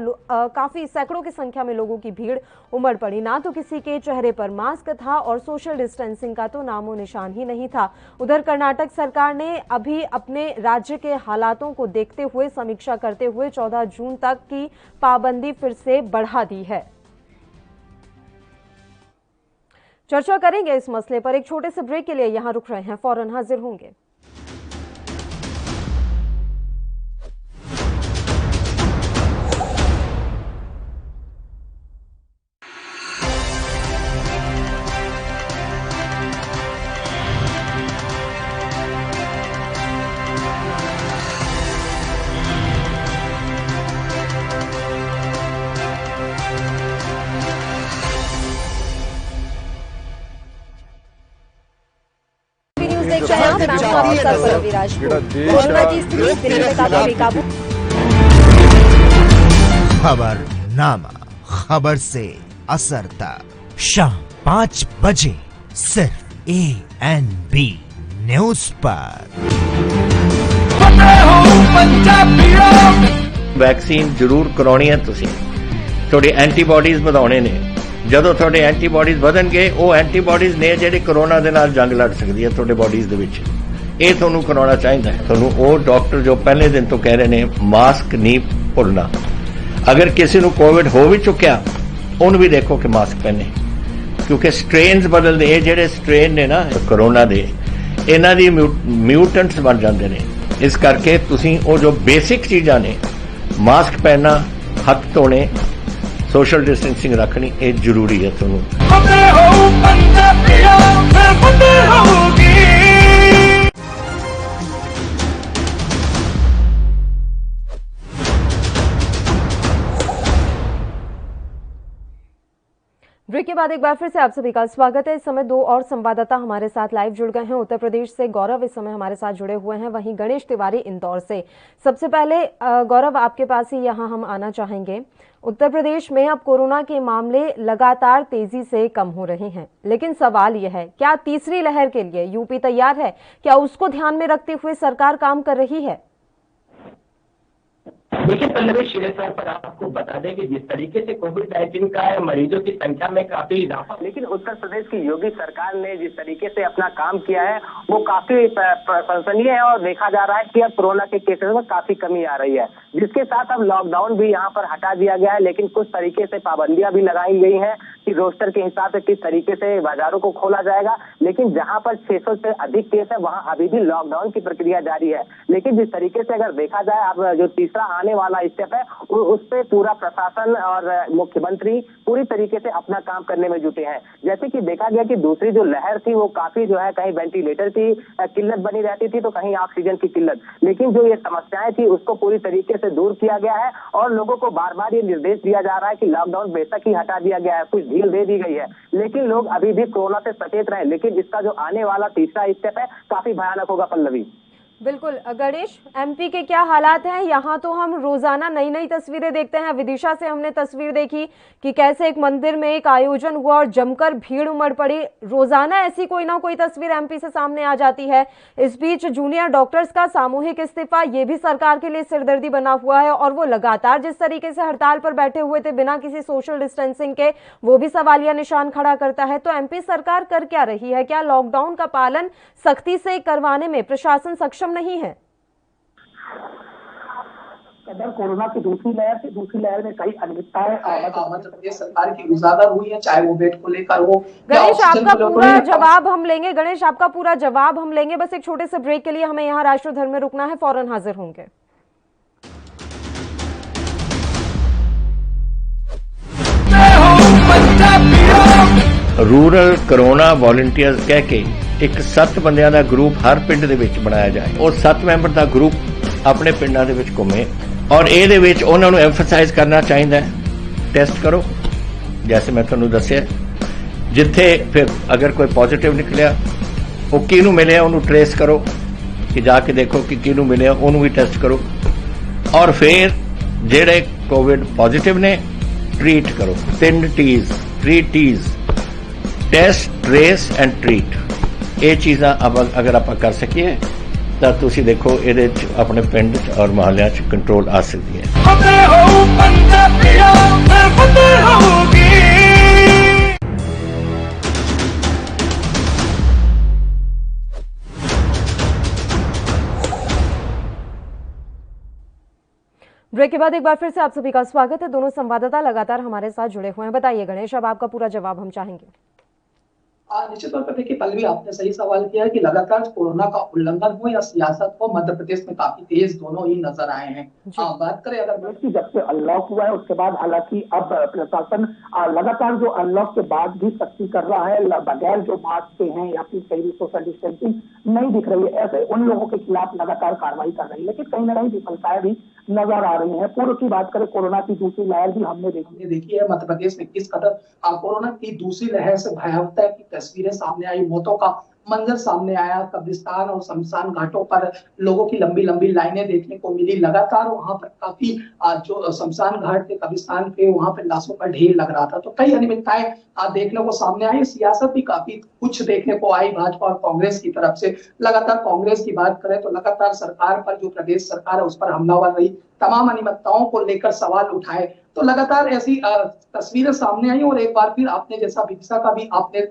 A: काफी सैकड़ों की संख्या में लोगों की भीड़ उमड़ पड़ी। ना तो किसी के चेहरे पर मास्क था और सोशल डिस्टेंसिंग का तो नामो निशान ही नहीं था। उधर कर्नाटक सरकार ने अभी अपने राज्य के हालातों को देखते हुए समीक्षा करते हुए 14 जून तक की पाबंदी फिर से बढ़ा दी है। चर्चा करेंगे इस मसले पर। एक छोटे से ब्रेक के लिए यहां रुक रहे हैं, फौरन हाजिर होंगे।
G: खबरनामा, खबर से असर तक शाम 5 बजे सिर्फ ANB न्यूज पर।
F: वैक्सीन जरूर करानी है। तुसी थोड़ी एंटीबॉडीज ਵਧਾਉਣੇ ਨੇ। ਜਦੋਂ ਤੁਹਾਡੇ ਐਂਟੀਬਾਡੀਜ਼ ਵਧਣਗੇ ਉਹ ਐਂਟੀਬਾਡੀਜ਼ ਨੇ ਜਿਹੜੇ ਕੋਰੋਨਾ ਦੇ ਨਾਲ ਜੰਗ ਲੜ ਸਕਦੀ ਹੈ ਤੁਹਾਡੇ ਬਾਡੀਜ਼ ਦੇ ਵਿੱਚ। ਇਹ ਤੁਹਾਨੂੰ ਕਰਾਉਣਾ ਚਾਹੀਦਾ ਹੈ। ਤੁਹਾਨੂੰ ਉਹ ਡਾਕਟਰ ਜੋ ਪਹਿਲੇ ਦਿਨ ਤੋਂ ਕਹਿ ਰਹੇ ਨੇ ਮਾਸਕ ਨਹੀਂ ਭੁੱਲਣਾ। ਅਗਰ ਕਿਸੇ ਨੂੰ ਕੋਵਿਡ ਹੋ ਵੀ ਚੁੱਕਿਆ ਉਹਨੂੰ ਵੀ ਦੇਖੋ ਕਿ ਮਾਸਕ ਪਹਿਨੇ, ਕਿਉਂਕਿ ਸਟ੍ਰੇਨਸ ਬਦਲਦੇ। ਇਹ ਜਿਹੜੇ ਸਟ੍ਰੇਨ ਨੇ ਨਾ ਕੋਰੋਨਾ ਦੇ, ਇਹਨਾਂ ਦੀ ਮਿਊਟੈਂਟਸ ਬਣ ਜਾਂਦੇ ਨੇ। ਇਸ ਕਰਕੇ ਤੁਸੀਂ ਉਹ ਜੋ ਬੇਸਿਕ ਚੀਜ਼ਾਂ ਨੇ, ਮਾਸਕ ਪਹਿਨਣਾ, ਹੱਥ ਧੋਣੇ, सोशल डिस्टेंसिंग रखनी ये जरूरी है। ਤੁਹਾਨੂੰ
A: ब्रेक के बाद एक बार फिर से आप सभी का स्वागत है। इस समय दो और संवाददाता हमारे साथ लाइव जुड़ गए हैं। उत्तर प्रदेश से गौरव इस समय हमारे साथ जुड़े हुए हैं, वहीं गणेश तिवारी इंदौर से। सबसे पहले गौरव, आपके पास ही यहाँ हम आना चाहेंगे। उत्तर प्रदेश में अब कोरोना के मामले लगातार तेजी से कम हो रहे हैं, लेकिन सवाल यह है, क्या तीसरी लहर के लिए यूपी तैयार है? क्या उसको ध्यान में रखते हुए सरकार काम कर रही है?
H: देखिए पल्लवी, शीर्ष स्तर पर आपको बता दें कि जिस तरीके से कोविड-19 का मरीजों की संख्या में काफी इजाफा, लेकिन उत्तर प्रदेश की योगी सरकार ने जिस तरीके से अपना काम किया है वो काफी प्रशंसनीय है और देखा जा रहा है कि अब कोरोना के केसेस में काफी कमी आ रही है, जिसके साथ अब लॉकडाउन भी यहाँ पर हटा दिया गया है। लेकिन कुछ तरीके से पाबंदियां भी लगाई गई हैं कि रोस्टर के हिसाब से किस तरीके से बाजारों को खोला जाएगा। लेकिन जहाँ पर 600 से अधिक केस है वहाँ अभी भी लॉकडाउन की प्रक्रिया जारी है। लेकिन जिस तरीके से अगर देखा जाए, अब जो तीसरा आने वाला स्टेप है उस पे पूरा प्रशासन और मुख्यमंत्री पूरी तरीके से अपना काम करने में जुटे हैं। जैसे कि देखा गया कि दूसरी जो लहर थी वो काफी जो है कहीं वेंटिलेटर की किल्लत बनी रहती थी तो कहीं ऑक्सीजन की किल्लत, लेकिन जो ये समस्याएं थी उसको पूरी तरीके से दूर किया गया है और लोगों को बार बार ये निर्देश दिया जा रहा है कि लॉकडाउन बेशक ही हटा दिया गया है, कुछ ढील दे दी गई है, लेकिन लोग अभी भी कोरोना से सचेत रहे। लेकिन इसका जो आने वाला तीसरा स्टेप है काफी भयानक होगा पल्लवी।
A: बिल्कुल गणेश, एमपी के क्या हालात हैं? यहाँ तो हम रोजाना नई नई तस्वीरें देखते हैं। विदिशा से हमने तस्वीर देखी कि कैसे एक मंदिर में एक आयोजन हुआ और जमकर भीड़ उमड़ पड़ी। रोजाना ऐसी कोई ना कोई तस्वीर एमपी से सामने आ जाती है। इस बीच जूनियर डॉक्टर्स का सामूहिक इस्तीफा, ये भी सरकार के लिए सिरदर्दी बना हुआ है और वो लगातार जिस तरीके से हड़ताल पर बैठे हुए थे बिना किसी सोशल डिस्टेंसिंग के, वो भी सवालिया निशान खड़ा करता है। तो एमपी सरकार कर क्या रही है? क्या लॉकडाउन का पालन सख्ती से करवाने में प्रशासन सक्षम नहीं है?
I: अगर कोरोना की दूसरी लहर में कई अनियमितताएं मध्य प्रदेश सरकार की उजागर हुई है, चाहे वो बेड को लेकर हो।
A: गणेश, आपका पूरा जवाब हम लेंगे। गणेश, आपका पूरा जवाब हम लेंगे। बस एक छोटे से ब्रेक के लिए हमें यहाँ राष्ट्रधर्म में रुकना है, फौरन हाजिर होंगे।
F: रूरल कोरोना वॉलंटियर्स कह के एक 7 ਬੰਦਿਆਂ ਦਾ ਗਰੁੱਪ ਹਰ ਪਿੰਡ ਦੇ ਵਿੱਚ ਬਣਾਇਆ ਜਾਏ। ਉਹ 7 ਮੈਂਬਰ ਦਾ ਗਰੁੱਪ ਆਪਣੇ ਪਿੰਡਾਂ ਦੇ ਵਿੱਚ ਘੁੰਮੇ ਔਰ ਇਹਦੇ ਵਿੱਚ ਉਹਨਾਂ ਨੂੰ ਐਮਫਸਾਈਜ਼ ਕਰਨਾ ਚਾਹੀਦਾ ਹੈ, ਟੈਸਟ ਕਰੋ जैसे मैं ਤੁਹਾਨੂੰ ਦੱਸਿਆ। ਜਿੱਥੇ ਫਿਰ ਅਗਰ ਕੋਈ ਪੋਜ਼ਿਟਿਵ ਨਿਕਲਿਆ ਉਹ ਕਿਹਨੂੰ ਮਿਲਿਆ ਉਹਨੂੰ ਟ੍ਰੇਸ ਕਰੋ ਕਿ ਜਾ ਕੇ ਦੇਖੋ ਕਿ ਕਿਹਨੂੰ ਮਿਲਿਆ, ਉਹਨੂੰ ਵੀ ਟੈਸਟ ਕਰੋ ਔਰ ਫਿਰ ਜਿਹੜੇ ਕੋਵਿਡ ਪੋਜ਼ਿਟਿਵ ਨੇ ट्रीट करो। 3 T's, 3 T's, test, trace and treat. ये चीज़ां अगर आप कर सकिए तो तुसी देखो ये अपने पिंड और मोहल्ले कंट्रोल आ सकती है।
A: ब्रेक के बाद एक बार फिर से आप सभी का स्वागत है। दोनों संवाददाता लगातार हमारे साथ जुड़े हुए हैं। बताइए गणेश, अब आपका पूरा जवाब हम चाहेंगे।
I: निश्चित तौर पर देखिए पल्लवी, आपने सही सवाल किया है कि लगातार कोरोना का उल्लंघन हो या सियासत हो, मध्य प्रदेश में काफी तेज दोनों ही नजर आए हैं। बात करें अगर देश की, जब से अनलॉक हुआ है उसके बाद हालांकि अब प्रशासन लगातार जो अनलॉक के बाद भी सख्ती कर रहा है, बगैर जो मास्क के हैं या फिर कहीं भी सोशल डिस्टेंसिंग नहीं दिख रही है, ऐसे उन लोगों के खिलाफ लगातार कार्रवाई कर रही है, लेकिन कहीं ना कहीं विफलताएं भी नजर आ रही है। पूर्व की बात करें, कोरोना की दूसरी लहर भी हमने देखी है मध्य प्रदेश में किस कदर कोरोना की दूसरी लहर से भयावहता की तस्वीरें सामने आई, मौतों का मंजर सामने आया। कब्रिस्तान और शमशान घाटों पर लोगों की लंबी लंबी लाइनें देखने को मिली। लगातार वहां पर काफी जो शमशान घाट के कब्रिस्तान के वहां पर लाशों का ढेर लग रहा था। तो कई अनियमितताएं देखने को सामने आई। सियासत भी काफी कुछ देखने को आई भाजपा और कांग्रेस की तरफ से। लगातार कांग्रेस की बात करें तो लगातार सरकार पर, जो प्रदेश सरकार है उस पर हमलावर रही, तमाम अनियमितताओं को लेकर सवाल उठाए। तो लगातार ऐसी तस्वीरें सामने आई। और एक बार फिर आपने, जैसा विदिशा का भी आपने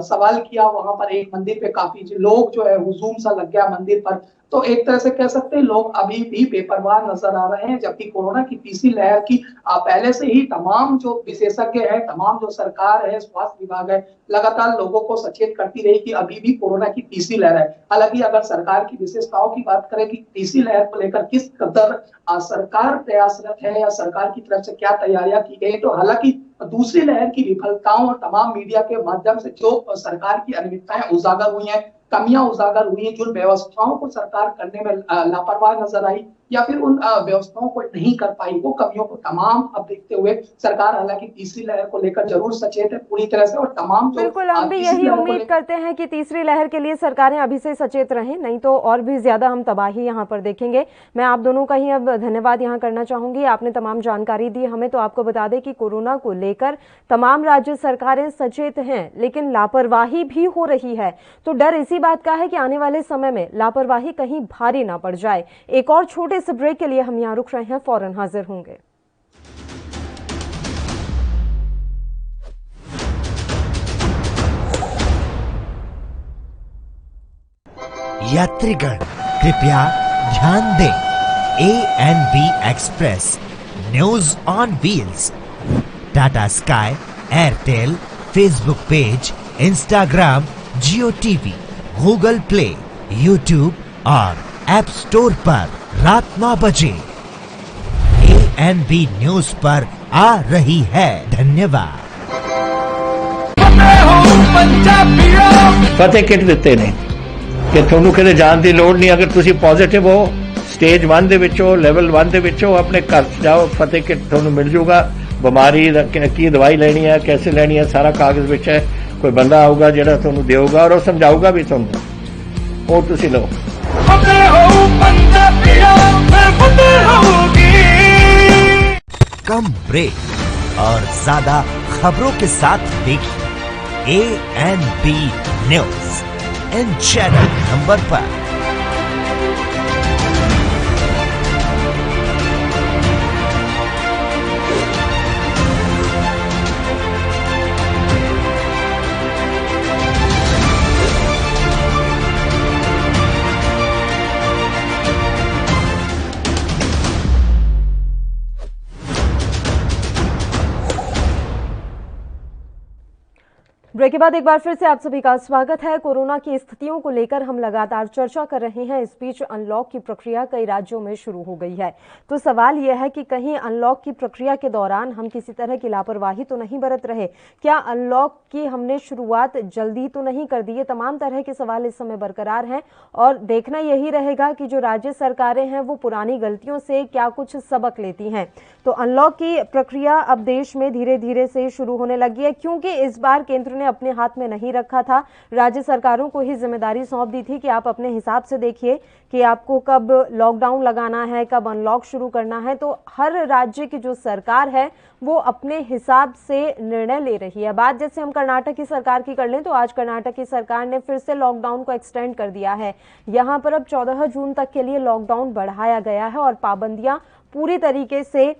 I: सवाल किया, वहां पर एक मंदिर पे काफी लोग जो है हुजूम सा लग गया मंदिर पर। तो एक तरह से कह सकते हैं लोग अभी भी बेपरवाह नजर आ रहे हैं, जबकि कोरोना की तीसरी लहर की पहले से ही तमाम जो विशेषज्ञ है, तमाम जो सरकार है, स्वास्थ्य विभाग है, लगातार लोगों को सचेत करती रही कि अभी भी कोरोना की तीसरी लहर है। हालांकि अगर सरकार की विशेषताओं की बात करें कि तीसरी लहर को लेकर किस कदर सरकार प्रयासरत है या सरकार की तरफ से क्या तैयारियां की गई, तो हालांकि दूसरी लहर की विफलताओं और तमाम मीडिया के माध्यम से जो सरकार की अनियमितताएं उजागर हुई हैं, कमियां उजागर हुई हैं, जो व्यवस्थाओं को सरकार करने में लापरवाह नजर आई, या फिर उन व्यवस्थाओं को नहीं कर पाई, वो कमियों को तमाम अब देखते हुए सरकार हालांकि तीसरी लहर को लेकर जरूर सचेत है पूरी तरह से, और तमाम
A: बिल्कुल हम भी यही उम्मीद करते हैं कि तीसरी लहर के लिए सरकारें अभी से सचेत रहें, नहीं तो और भी ज्यादा हम तबाही यहाँ पर देखेंगे। मैं आप दोनों का ही अब धन्यवाद यहाँ करना चाहूंगी, आपने तमाम जानकारी दी हमें। तो आपको बता दें कि कोरोना को लेकर तमाम राज्य सरकारें सचेत हैं, लेकिन लापरवाही भी हो रही है। तो डर इसी बात का है कि आने वाले समय में लापरवाही कहीं भारी ना पड़ जाए। एक और छोटे से ब्रेक के लिए हम यहाँ रुक रहे हैं, फौरन हाजिर होंगे।
G: यात्रीगण कृपया ध्यान दें, ANB express news on wheels Tata sky, Airtel, Facebook page, Instagram, Jio TV, Google play, YouTube और ऐप स्टोर पर रात 9 बजे ANB न्यूज पर आ रही है। धन्यवाद।
F: फतेह किट ਦਿੱਤੇ ਨੇ ਕਿ ਤੁਹਾਨੂੰ ਕਿਤੇ ਜਾਣ ਦੀ ਲੋੜ ਨਹੀਂ। ਅਗਰ ਤੁਸੀਂ ਪੋਜ਼ਿਟਿਵ ਹੋ, ਸਟੇਜ 1 ਦੇ ਵਿੱਚ ਹੋ, ਲੈਵਲ 1 ਦੇ ਵਿੱਚ ਹੋ, ਆਪਣੇ ਘਰ ਜਾਓ, ਫਤਿਹ ਕਿਟ ਤੁਹਾਨੂੰ ਮਿਲ ਜੂਗਾ। ਬਿਮਾਰੀ ਦਾ ਕੀ ਦਵਾਈ ਲੈਣੀ ਹੈ, कैसे ਲੈਣੀ ਹੈ, ਸਾਰਾ ਕਾਗਜ਼ ਵਿੱਚ ਹੈ। ਕੋਈ ਬੰਦਾ ਆਊਗਾ ਜਿਹੜਾ ਤੁਹਾਨੂੰ ਦੇਊਗਾ ਔਰ ਉਹ ਸਮਝਾਊਗਾ ਵੀ ਤੁਹਾਨੂੰ, ਉਹ ਤੁਸੀਂ ਲਓ।
G: कम ब्रेक और ज्यादा खबरों के साथ देखिए ANB news in channel number पर।
A: ब्रेक के बाद एक बार फिर से आप सभी का स्वागत है। कोरोना की स्थितियों को लेकर हम लगातार चर्चा कर रहे हैं। इस बीच अनलॉक की प्रक्रिया कई राज्यों में शुरू हो गई है। तो सवाल यह है कि कहीं अनलॉक की प्रक्रिया के दौरान हम किसी तरह की लापरवाही तो नहीं बरत रहे? क्या अनलॉक की हमने शुरुआत जल्दी तो नहीं कर दी? ये तमाम तरह के सवाल इस समय बरकरार हैं और देखना यही रहेगा कि जो राज्य सरकारें हैं वो पुरानी गलतियों से क्या कुछ सबक लेती हैं। तो अनलॉक की प्रक्रिया अब देश में धीरे धीरे से शुरू होने लगी है, क्योंकि इस बार केंद्र ने अपने हाथ में नहीं रखा था, राज्य सरकारों को ही जिम्मेदारी सौंप दी थी कि आप अपने हिसाब से देखिए कि आपको कब लॉकडाउन लगाना है, कब अनलॉक शुरू करना है। तो हर राज्य की जो सरकार है वो अपने हिसाब से निर्णय ले रही है। बात जैसे हम कर्नाटक की सरकार की कर लें तो आज कर्नाटक की सरकार ने फिर से लॉकडाउन को एक्सटेंड कर दिया है। यहां पर अब 14 जून तक के लिए लॉकडाउन बढ़ाया गया है और पाबंदियां पूरी तरीके से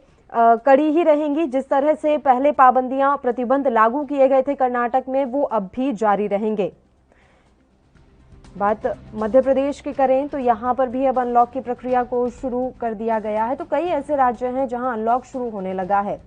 A: कड़ी ही रहेंगी। जिस तरह से पहले पाबंदियां, प्रतिबंध लागू किए गए थे कर्नाटक में, वो अब भी जारी रहेंगे। बात मध्य प्रदेश की करें तो यहां पर भी अब अनलॉक की प्रक्रिया को शुरू कर दिया गया है। तो कई ऐसे राज्य हैं जहां अनलॉक शुरू होने लगा है,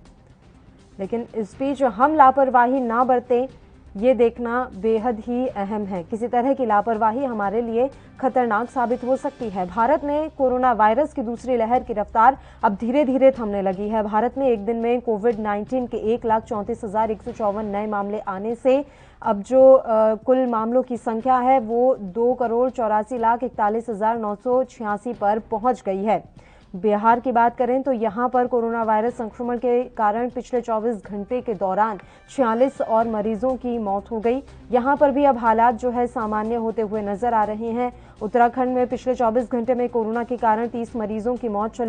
A: लेकिन इस बीच हम लापरवाही ना बरतें, ये देखना बेहद ही अहम है। किसी तरह की लापरवाही हमारे लिए खतरनाक साबित हो सकती है। भारत में कोरोना वायरस की दूसरी लहर की रफ्तार अब धीरे धीरे थमने लगी है। भारत में एक दिन में कोविड-19 के 1,34,154 नए मामले आने से अब जो कुल मामलों की संख्या है वो 2,84,41,986 पर पहुंच गई है। बिहार की बात करें तो यहां पर कोरोना वायरस संक्रमण के कारण पिछले 24 घंटे के दौरान 46 और मरीजों की मौत हो गई। यहां पर भी अब हालात जो है सामान्य होते हुए नजर आ रहे हैं। उत्तराखंड में पिछले 24 घंटे में कोरोना के कारण 30 मरीजों की मौत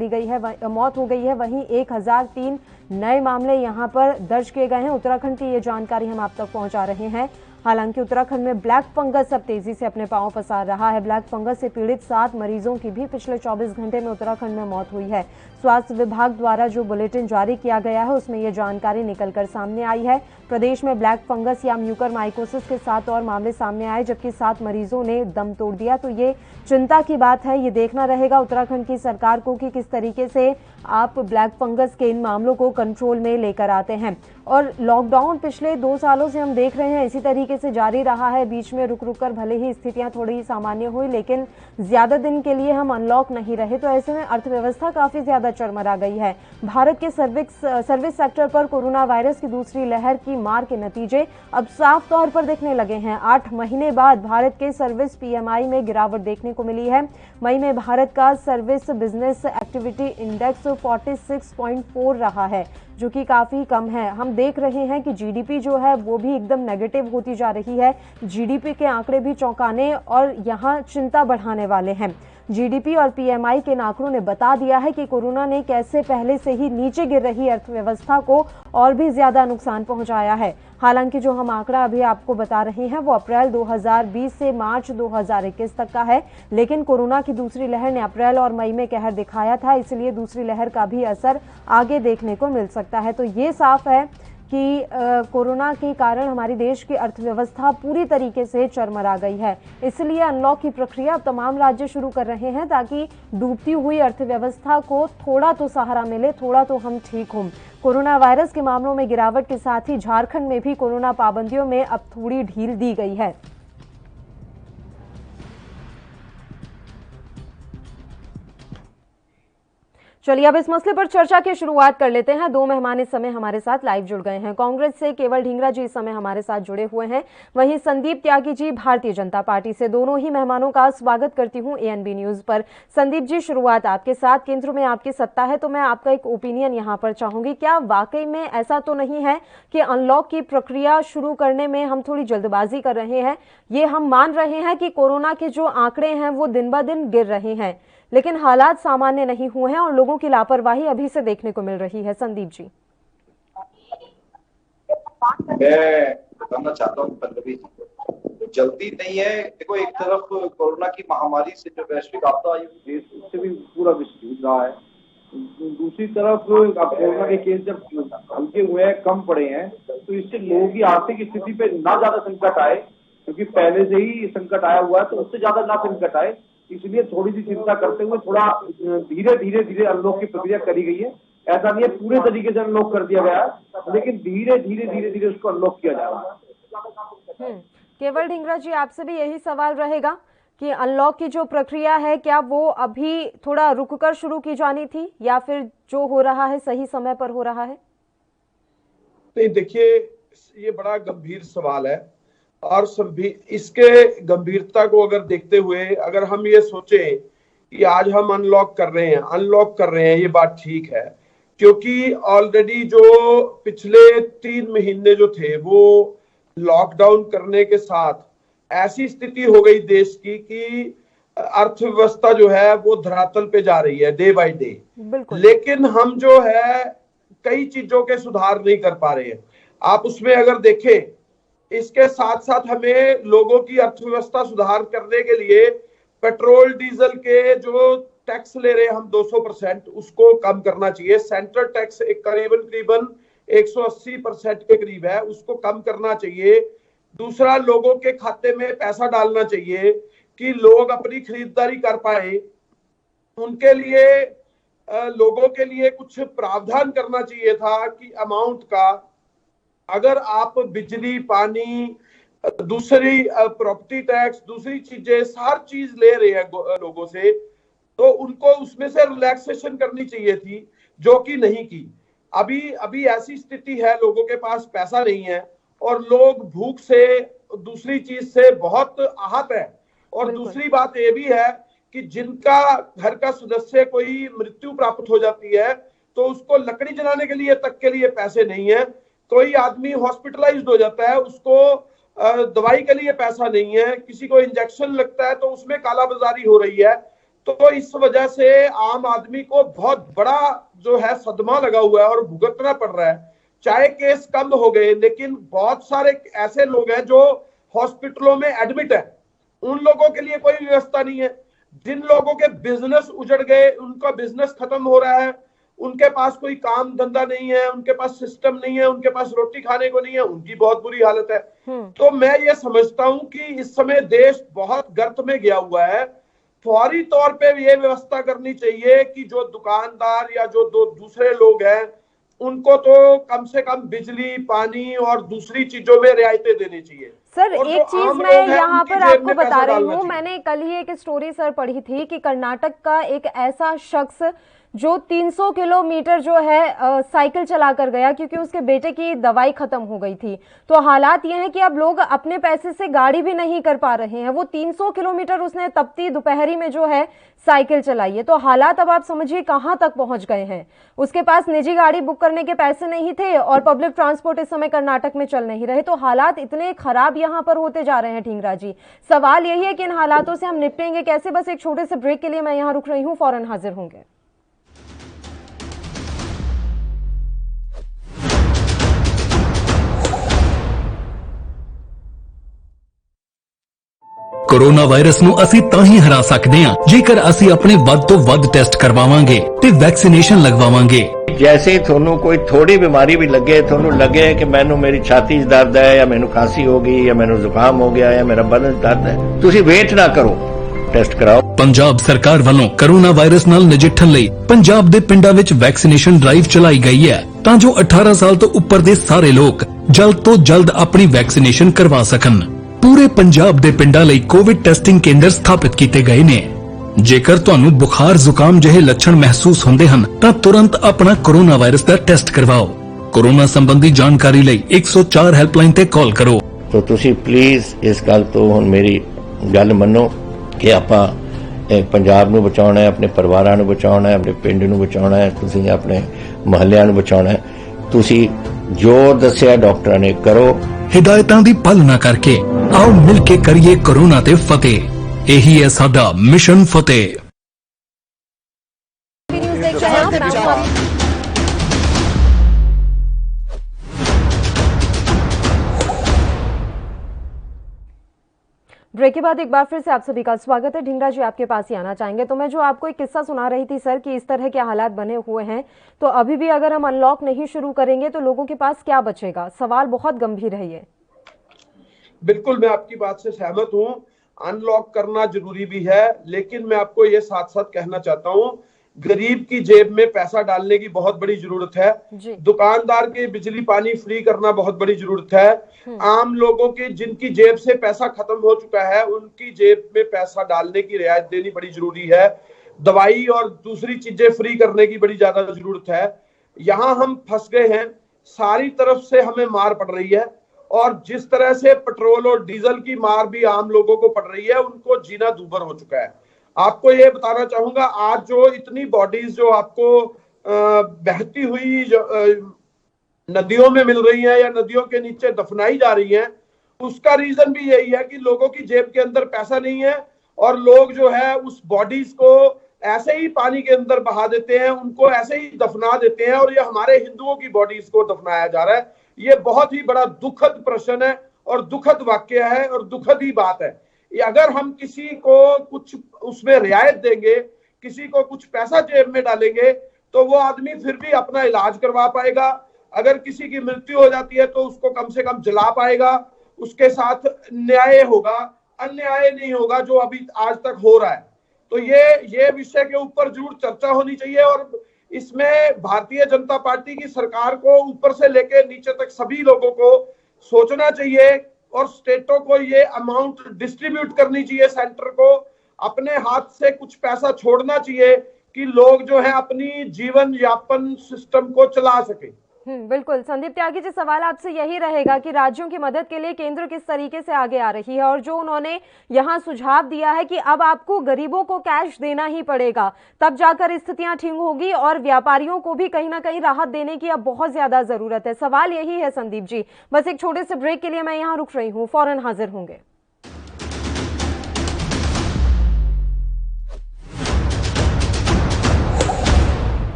A: हो गई है। वहीं 1003 नए मामले यहां पर दर्ज किए गए हैं। उत्तराखंड की ये जानकारी हम आप तक पहुंचा रहे हैं। हालांकि उत्तराखंड में ब्लैक फंगस अब तेजी से अपने पांव पसार रहा है। ब्लैक फंगस से पीड़ित 7 मरीजों की भी पिछले 24 घंटे में उत्तराखंड में मौत हुई है। स्वास्थ्य विभाग द्वारा जो बुलेटिन जारी किया गया है उसमें यह जानकारी निकलकर सामने आई है। प्रदेश में ब्लैक फंगस या म्यूकरमाइकोसिस के 7 और मामले सामने आए, जबकि 7 मरीजों ने दम तोड़ दिया। तो ये चिंता की बात है। ये देखना रहेगा उत्तराखंड की सरकार को कि किस तरीके से आप ब्लैक फंगस के इन मामलों को कंट्रोल में लेकर आते हैं। और लॉकडाउन पिछले 2 सालों से हम देख रहे हैं इसी तरीके से जारी रहा है। बीच में रुक रुक कर भले ही स्थितियां थोड़ी सामान्य हुई, लेकिन ज्यादा दिन के लिए हम अनलॉक नहीं रहे। तो ऐसे में अर्थव्यवस्था काफी ज्यादा चरमरा गई है। भारत के सर्विस सेक्टर पर कोरोना वायरस की दूसरी लहर की मार के नतीजे अब साफ तौर पर दिखने लगे हैं। 8 महीने बाद भारत के सर्विस PMI में गिरावट गिरावट देखने को मिली है। मई में भारत का सर्विस बिजनेस एक्टिविटी इंडेक्स 46.4 रहा है, जो कि काफी कम है। हम देख रहे हैं कि जीडीपी जो है वो भी एकदम नेगेटिव होती जा रही है। जीडीपी के आंकड़े भी चौंकाने और यहाँ चिंता बढ़ाने वाले हैं। जीडीपी और पीएमआई के आंकड़ों ने बता दिया है कि कोरोना ने कैसे पहले से ही नीचे गिर रही अर्थव्यवस्था को और भी ज्यादा नुकसान पहुंचाया है। हालांकि जो हम आंकड़ा अभी आपको बता रहे हैं वो अप्रैल 2020 से मार्च 2021 तक का है, लेकिन कोरोना की दूसरी लहर ने अप्रैल और मई में कहर दिखाया था, इसलिए दूसरी लहर का भी असर आगे देखने को मिल सकता है। तो ये साफ है कि कोरोना के कारण हमारी देश की अर्थव्यवस्था पूरी तरीके से चरमरा गई है। इसलिए अनलॉक की प्रक्रिया अब तमाम राज्य शुरू कर रहे हैं ताकि डूबती हुई अर्थव्यवस्था को थोड़ा तो सहारा मिले, थोड़ा तो हम ठीक हों। कोरोना वायरस के मामलों में गिरावट के साथ ही झारखंड में भी कोरोना पाबंदियों में अब थोड़ी ढील दी गई है। चलिए अब इस मसले पर चर्चा की शुरुआत कर लेते हैं। दो मेहमान इस समय हमारे साथ लाइव जुड़ गए हैं। कांग्रेस से केवल ढींगरा जी इस समय हमारे साथ जुड़े हुए हैं, वहीं संदीप त्यागी जी भारतीय जनता पार्टी से। दोनों ही मेहमानों का स्वागत करती हूं एएनबी न्यूज पर। संदीप जी, शुरुआत आपके साथ। केंद्र में आपकी सत्ता है, तो मैं आपका एक ओपिनियन यहां पर चाहूंगी। क्या वाकई में ऐसा तो नहीं है कि अनलॉक की प्रक्रिया शुरू करने में हम थोड़ी जल्दबाजी कर रहे हैं? ये हम मान रहे हैं कि कोरोना के जो आंकड़े हैं वो दिन ब दिन गिर रहे हैं, लेकिन हालात सामान्य नहीं हुए हैं और लोगों की लापरवाही अभी से देखने को मिल रही है। संदीप जी,
J: मैं बताना चाहता हूँ पल्लवी जी, जल्दी नहीं है। देखो, एक तरफ कोरोना की महामारी से जो वैश्विक आपदा आई देश उससे भी पूरा विश्व जूझ रहा है, दूसरी तरफ कोरोना के केस जब हल्के हुए हैं, कम पड़े हैं, तो इससे लोगों की आर्थिक स्थिति पे ना ज्यादा संकट आए, क्योंकि पहले से ही संकट आया हुआ है, तो उससे ज्यादा ना संकट आए, इसलिए थोड़ी सी चिंता करते हुए थोड़ा धीरे धीरे अनलॉक की प्रक्रिया करी गई है। ऐसा नहीं है पूरे तरीके से अनलॉक कर दिया गया है, लेकिन धीरे धीरे उसको अनलॉक किया जा रहा है।
A: केवल ढींगरा जी, आपसे भी यही सवाल रहेगा कि अनलॉक की जो प्रक्रिया है, क्या वो अभी थोड़ा रुककर शुरू की जानी थी या फिर जो हो रहा है सही समय पर हो रहा है?
K: नहीं, देखिए, ये बड़ा गंभीर सवाल है और सभी इसके गंभीरता को अगर देखते हुए अगर हम ये सोचें कि आज हम अनलॉक कर रहे हैं, ये बात ठीक है, क्योंकि ऑलरेडी जो पिछले 3 महीने जो थे वो लॉकडाउन करने के साथ ऐसी स्थिति हो गई देश की कि अर्थव्यवस्था जो है वो धरातल पे जा रही है डे बाय डे, लेकिन हम जो है कई चीजों के सुधार नहीं कर पा रहे हैं। आप उसमें अगर देखें, इसके साथ साथ हमें लोगों की अर्थव्यवस्था सुधार करने के लिए पेट्रोल डीजल के जो टैक्स ले रहे हैं हम 200%, उसको कम करना चाहिए। सेंट्रल टैक्स करीबन 180% के करीब है, उसको कम करना चाहिए। दूसरा, लोगों के खाते में पैसा डालना चाहिए कि लोग अपनी खरीदारी कर पाए। उनके लिए लोगों के लिए कुछ प्रावधान करना चाहिए था कि अमाउंट का, अगर आप बिजली, पानी, दूसरी प्रॉपर्टी टैक्स, दूसरी चीजें, हर चीज ले रहे हैं लोगों से, तो उनको उसमें से रिलैक्सेशन करनी चाहिए थी, जो कि नहीं की। अभी ऐसी स्थिति है, लोगों के पास पैसा नहीं है और लोग भूख से, दूसरी चीज से बहुत आहत है। और दूसरी बात ये भी है कि जिनका घर का सदस्य कोई मृत्यु प्राप्त हो जाती है तो उसको लकड़ी जलाने के लिए तक के लिए पैसे नहीं है। कोई आदमी हॉस्पिटलाइज्ड हो जाता है, उसको दवाई के लिए पैसा नहीं है। किसी को इंजेक्शन लगता है तो उसमें कालाबाजारी हो रही है। तो इस वजह से आम आदमी को बहुत बड़ा जो है सदमा लगा हुआ है और भुगतना पड़ रहा है। चाहे केस कम हो गए, लेकिन बहुत सारे ऐसे लोग हैं जो हॉस्पिटलों में एडमिट है, उन लोगों के लिए कोई व्यवस्था नहीं है। जिन लोगों के बिजनेस उजड़ गए, उनका बिजनेस खत्म हो रहा है, उनके पास कोई काम धंधा नहीं है, उनके पास सिस्टम नहीं है, उनके पास रोटी खाने को नहीं है, उनकी बहुत बुरी हालत है। तो मैं ये समझता हूं कि इस समय देश बहुत गर्त में गया हुआ है। फौरी तौर पे ये व्यवस्था करनी चाहिए कि जो दुकानदार या जो दूसरे लोग हैं उनको तो कम से कम बिजली, पानी और दूसरी चीजों में रियायतें देनी चाहिए।
A: सर, एक चीज मैं यहाँ पर आपको बता रही हूँ, मैंने कल ही एक स्टोरी सर पढ़ी थी कि कर्नाटक का एक ऐसा शख्स जो 300 किलोमीटर जो है साइकिल चलाकर गया क्योंकि उसके बेटे की दवाई खत्म हो गई थी। तो हालात ये हैं कि अब लोग अपने पैसे से गाड़ी भी नहीं कर पा रहे हैं। वो 300 किलोमीटर उसने तपती दोपहरी में जो है साइकिल चलाई है। तो हालात अब आप समझिए कहां तक पहुंच गए हैं। उसके पास निजी गाड़ी बुक करने के पैसे नहीं थे और पब्लिक ट्रांसपोर्ट इस समय कर्नाटक में चल नहीं रहे। तो हालात इतने खराब यहां पर होते जा रहे हैं ढींगरा जी। सवाल यही है कि इन हालातों से हम निपटेंगे कैसे। बस एक छोटे से ब्रेक के लिए मैं यहां रुक रही हूं, फौरन हाजिर होंगे।
E: कोरोना वायरस ਨੂੰ ਅਸੀਂ ਤਾਂ ਹੀ ਹਰਾ ਸਕਦੇ ਹਾਂ ਜੇਕਰ ਅਸੀਂ ਆਪਣੇ ਵੱਧ ਤੋਂ ਵੱਧ ਟੈਸਟ ਕਰਵਾਵਾਂਗੇ ਤੇ ਵੈਕਸੀਨੇਸ਼ਨ ਲਗਵਾਵਾਂਗੇ।
F: जैसे ही थोनू कोई थोड़ी बीमारी भी लगे, थोनू लगे कि मैनू मेरी छाती च दर्द है या मैनू खांसी हो गई या मैनू जुकाम हो गया या मेरा बदन दर्द है, तुसी वेट ना करो, टेस्ट कराओ।
E: ਪੰਜਾਬ ਸਰਕਾਰ ਵੱਲੋਂ ਕੋਰੋਨਾ ਵਾਇਰਸ ਨਾਲ ਨਜਿੱਠਣ ਲਈ ਪੰਜਾਬ ਦੇ ਪਿੰਡਾਂ ਵਿੱਚ ਵੈਕਸੀਨੇਸ਼ਨ ਡਰਾਈਵ ਚਲਾਈ ਗਈ ਹੈ ਤਾਂ ਜੋ 18 ਸਾਲ ਤੋਂ ਉੱਪਰ ਦੇ ਸਾਰੇ ਲੋਕ ਜਲਦ ਤੋਂ ਜਲਦ ਆਪਣੀ ਵੈਕਸੀਨੇਸ਼ਨ ਕਰਵਾ ਸਕਣ। ਪੂਰੇ ਪੰਜਾਬ ਦੇ ਪਿੰਡਾਂ ਲਈ ਕੋਵਿਡ ਟੈਸਟਿੰਗ ਕੇਂਦਰ ਸਥਾਪਿਤ ਕੀਤੇ ਗਏ ਨੇ। ਜੇਕਰ ਤੁਹਾਨੂੰ ਬੁਖਾਰ ਜ਼ੁਕਾਮ ਜਿਹੇ ਲੱਛਣ ਮਹਿਸੂਸ ਹੁੰਦੇ ਹਨ ਤਾਂ ਤੁਰੰਤ ਆਪਣਾ ਕੋਰੋਨਾ ਵਾਇਰਸ ਦਾ ਟੈਸਟ ਕਰਵਾਓ। ਕੋਰੋਨਾ ਸੰਬੰਧੀ ਜਾਣਕਾਰੀ ਲਈ 104 ਹੈਲਪਲਾਈਨ ਤੇ ਕਾਲ ਕਰੋ।
F: तो तुसी प्लीज इस गल तो हुण मेरी गल मनो कि आपां पंजाब नूं बचाउणा है, अपने परिवारां नूं बचाउणा है, अपने पिंड नूं बचाउणा है, तुसी अपने महल्लिਆਂ नूं बचाउणा है। तुसी जो दस्सिया डॉक्टरां ने करो।
E: हिदायतां दी पालना करके आओ मिल के करिए कोरोना ते फतेह। यही है साडा मिशन फतेह।
A: ब्रेक के बाद एक बार फिर से आप सभी का स्वागत है। ढींगरा जी आपके पास ही आना चाहेंगे। तो मैं जो आपको एक किस्सा सुना रही थी सर कि इस तरह के हालात बने हुए हैं तो अभी भी अगर हम अनलॉक नहीं शुरू करेंगे तो लोगों के पास क्या बचेगा। सवाल बहुत गंभीर है ये।
K: बिल्कुल मैं आपकी बात से सहमत हूं, अनलॉक करना जरूरी भी है, लेकिन मैं आपको ये साथ साथ कहना चाहता हूं गरीब की जेब में पैसा डालने की बहुत बड़ी जरूरत है। दुकानदार के बिजली पानी फ्री करना बहुत बड़ी जरूरत है। आम लोगों के जिनकी जेब से पैसा खत्म हो चुका है उनकी जेब में पैसा डालने की रियायत देनी बड़ी जरूरी है। दवाई और दूसरी चीजें फ्री करने की बड़ी ज्यादा जरूरत है। यहाँ हम फंस गए हैं, सारी तरफ से हमें मार पड़ रही है और जिस तरह से पेट्रोल और डीजल की मार भी आम लोगों को पड़ रही है उनको जीना दूभर हो चुका है। आपको ये बताना चाहूंगा आज जो इतनी बॉडीज जो आपको बहती हुई जो नदियों में मिल रही हैं या नदियों के नीचे दफनाई जा रही हैं, उसका रीजन भी यही है कि लोगों की जेब के अंदर पैसा नहीं है और लोग जो है उस बॉडीज को ऐसे ही पानी के अंदर बहा देते हैं, उनको ऐसे ही दफना देते हैं और ये हमारे हिंदुओं की बॉडीज को दफनाया जा रहा है। ये बहुत ही बड़ा दुखद प्रश्न है और दुखद वाक्य है और दुखद ही बात है। अगर हम किसी को कुछ उसमें रियायत देंगे, किसी को कुछ पैसा जेब में डालेंगे तो वो आदमी फिर भी अपना इलाज करवा पाएगा। अगर किसी की मृत्यु हो जाती है तो उसको कम से कम जला पाएगा, उसके साथ न्याय होगा, अन्याय नहीं होगा जो अभी आज तक हो रहा है। तो ये विषय के ऊपर जरूर चर्चा होनी चाहिए और इसमें भारतीय जनता पार्टी की सरकार को ऊपर से लेकर नीचे तक सभी लोगों को सोचना चाहिए और स्टेटों को ये अमाउंट डिस्ट्रीब्यूट करनी चाहिए। सेंटर को अपने हाथ से कुछ पैसा छोड़ना चाहिए कि लोग जो है अपनी जीवन यापन सिस्टम को चला सके।
A: बिल्कुल संदीप त्यागी जी, सवाल आपसे यही रहेगा कि राज्यों की मदद के लिए केंद्र किस तरीके से आगे आ रही है और जो उन्होंने यहाँ सुझाव दिया है कि अब आपको गरीबों को कैश देना ही पड़ेगा तब जाकर स्थितियां ठीक होगी और व्यापारियों को भी कहीं ना कहीं राहत देने की अब बहुत ज्यादा जरूरत है। सवाल यही है संदीप जी। बस एक छोटे से ब्रेक के लिए मैं यहाँ रुक रही हूँ, फौरन हाजिर होंगे।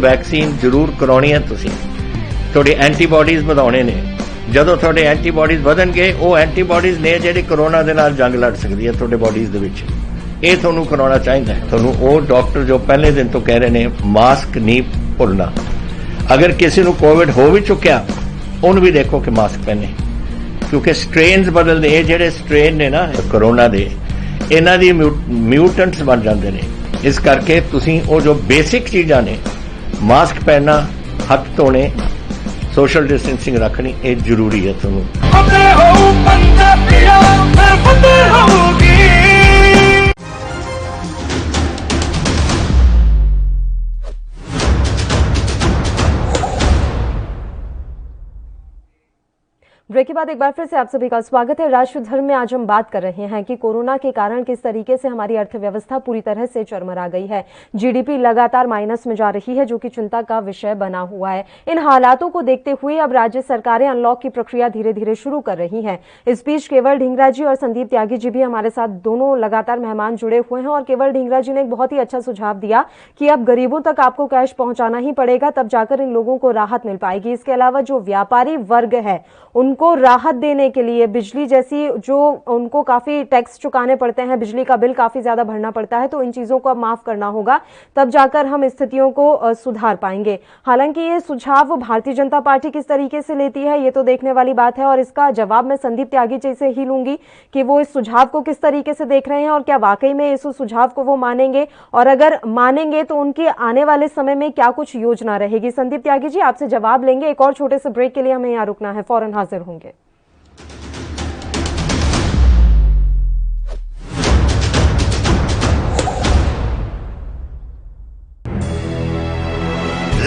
F: वैक्सीन जरूर करवानी है। तुसीं थोड़ी एंटीबॉडीज ਵਧਾਉਣੇ ਨੇ। ਜਦੋਂ ਤੁਹਾਡੇ ਐਂਟੀਬॉडीज ਵਧਣਗੇ ਉਹ ਐਂਟੀਬॉडीज ਨੇ ਜਿਹੜੀ ਕੋਰੋਨਾ ਦੇ ਨਾਲ ਜੰਗ ਲੜ ਸਕਦੀ ਹੈ ਤੁਹਾਡੇ ਬॉडीज ਦੇ ਵਿੱਚ। ਇਹ ਤੁਹਾਨੂੰ ਕਰਾਉਣਾ ਚਾਹੀਦਾ ਹੈ। ਤੁਹਾਨੂੰ ਉਹ ਡਾਕਟਰ ਜੋ ਪਹਿਲੇ ਦਿਨ ਤੋਂ ਕਹਿ ਰਹੇ ਨੇ ਮਾਸਕ ਨਹੀਂ ਭੁੱਲਣਾ। ਅਗਰ ਕਿਸੇ ਨੂੰ ਕੋਵਿਡ ਹੋ ਵੀ ਚੁੱਕਿਆ ਉਹਨੂੰ ਵੀ ਦੇਖੋ ਕਿ ਮਾਸਕ ਪਹਿਨੇ ਕਿਉਂਕਿ ਸਟ੍ਰੇਨਸ ਬਦਲਦੇ। ਇਹ ਜਿਹੜੇ ਸਟ੍ਰੇਨ ਨੇ ਨਾ ਕੋਰੋਨਾ ਦੇ ਇਹਨਾਂ ਦੀ ਮਿਊਟੈਂਟਸ ਬਣ ਜਾਂਦੇ ਨੇ। ਇਸ ਕਰਕੇ ਤੁਸੀਂ ਉਹ ਜੋ ਬੇਸਿਕ ਚੀਜ਼ਾਂ ਨੇ मास्क पहनना, हाथ धोने, सोशल डिस्टेंसिंग रखनी ये जरूरी है। ਤੁਹਾਨੂੰ
A: ब्रेक के बाद एक बार फिर से आप सभी का स्वागत है। राष्ट्र धर्म में आज हम बात कर रहे हैं कि कोरोना के कारण किस तरीके से हमारी अर्थव्यवस्था पूरी तरह से चरमरा गई है। जीडीपी लगातार माइनस में जा रही है, जो कि चिंता का विषय बना हुआ है। इन हालातों को देखते हुए अब राज्य सरकारें अनलॉक की प्रक्रिया धीरे धीरे शुरू कर रही हैं। इस बीच केवल ढींगरा जी और संदीप त्यागी जी भी हमारे साथ दोनों लगातार मेहमान जुड़े हुए हैं और केवल ढींगरा जी ने एक बहुत ही अच्छा सुझाव दिया कि अब गरीबों तक आपको कैश पहुंचाना ही पड़ेगा, तब जाकर इन लोगों को राहत मिल पाएगी। इसके अलावा जो व्यापारी वर्ग है उनको राहत देने के लिए बिजली जैसी जो उनको काफी टैक्स चुकाने पड़ते हैं, बिजली का बिल काफी ज्यादा भरना पड़ता है, तो इन चीजों को अब माफ करना होगा, तब जाकर हम स्थितियों को सुधार पाएंगे। हालांकि ये सुझाव भारतीय जनता पार्टी किस तरीके से लेती है ये तो देखने वाली बात है, और इसका जवाब मैं संदीप त्यागी जी से ही लूंगी कि वो इस सुझाव को किस तरीके से देख रहे हैं और क्या वाकई में इस सुझाव को वो मानेंगे, और अगर मानेंगे तो उनकी आने वाले समय में क्या कुछ योजना रहेगी। संदीप त्यागी जी आपसे जवाब लेंगे। एक और छोटे से ब्रेक के लिए हमें यहाँ रुकना है, फौरन हाजिर होंगे।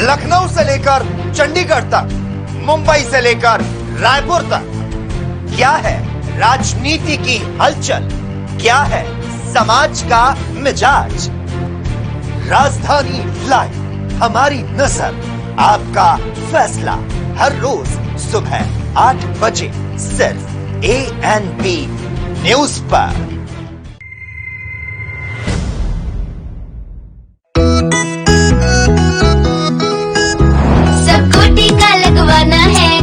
G: लखनऊ से लेकर चंडीगढ़ तक, मुंबई से लेकर रायपुर तक, क्या है राजनीति की हलचल, क्या है समाज का मिजाज। राजधानी लाइव, हमारी नजर, आपका फैसला, हर रोज सुबह 8 बजे सिर्फ ANB न्यूज पर।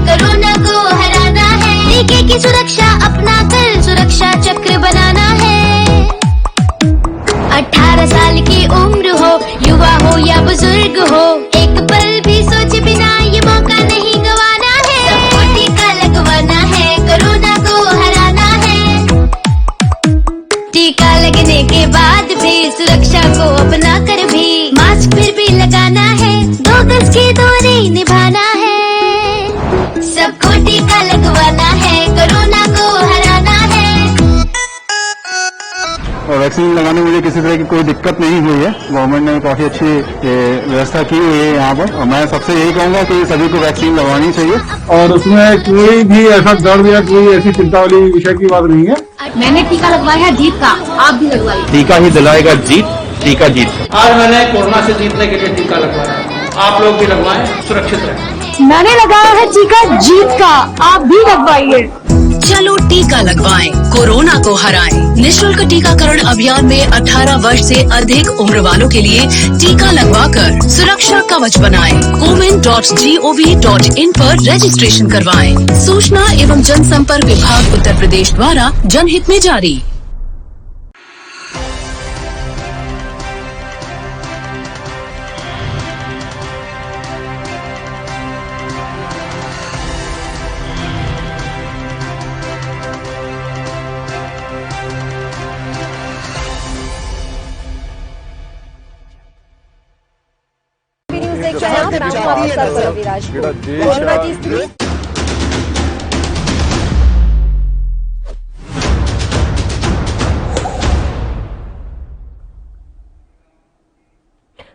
L: कोरोना को हराना है, टीके की सुरक्षा अपना कर सुरक्षा चक्र बनाना है। 18 साल की उम्र हो, युवा हो या बुजुर्ग हो, एक पल भी सोचे बिना ये मौका नहीं गंवाना है। सबको टीका लगवाना है, कोरोना को हराना है। टीका लगने के बाद भी सुरक्षा को अपना कर भी मास्क फिर भी लगाना है, 2 गज की दूरी निभाना है। सबको टीका लगवाना है, कोरोना को हराना है।
M: और वैक्सीन लगाने में मुझे किसी तरह की कोई दिक्कत नहीं हुई है। गवर्नमेंट ने काफी अच्छी व्यवस्था की हुई है यहाँ पर, और मैं सबसे यही कहूंगा कि सभी को वैक्सीन लगवानी चाहिए, और उसमें कोई भी ऐसा दर्द या कोई ऐसी चिंता वाली विषय की बात नहीं है।
L: मैंने टीका लगवाया है जीत का, आप भी लगवाइए।
N: टीका ही दिलाएगा जीत, टीका जीत।
O: आज मैंने कोरोना से जीतने के लिए टीका लगवाया, आप लोग भी लगवाएं, सुरक्षित रहें।
L: मैंने लगाया है टीका जीत का, आप भी लगवाइए।
P: चलो टीका लगवाएं, कोरोना को हराएं। निःशुल्क टीकाकरण अभियान में 18 वर्ष से अधिक उम्र वालों के लिए टीका लगवाकर सुरक्षा कवच बनाएं। comin.gov.in पर रजिस्ट्रेशन करवाएं। सूचना एवं जनसंपर्क विभाग उत्तर प्रदेश द्वारा जनहित में जारी।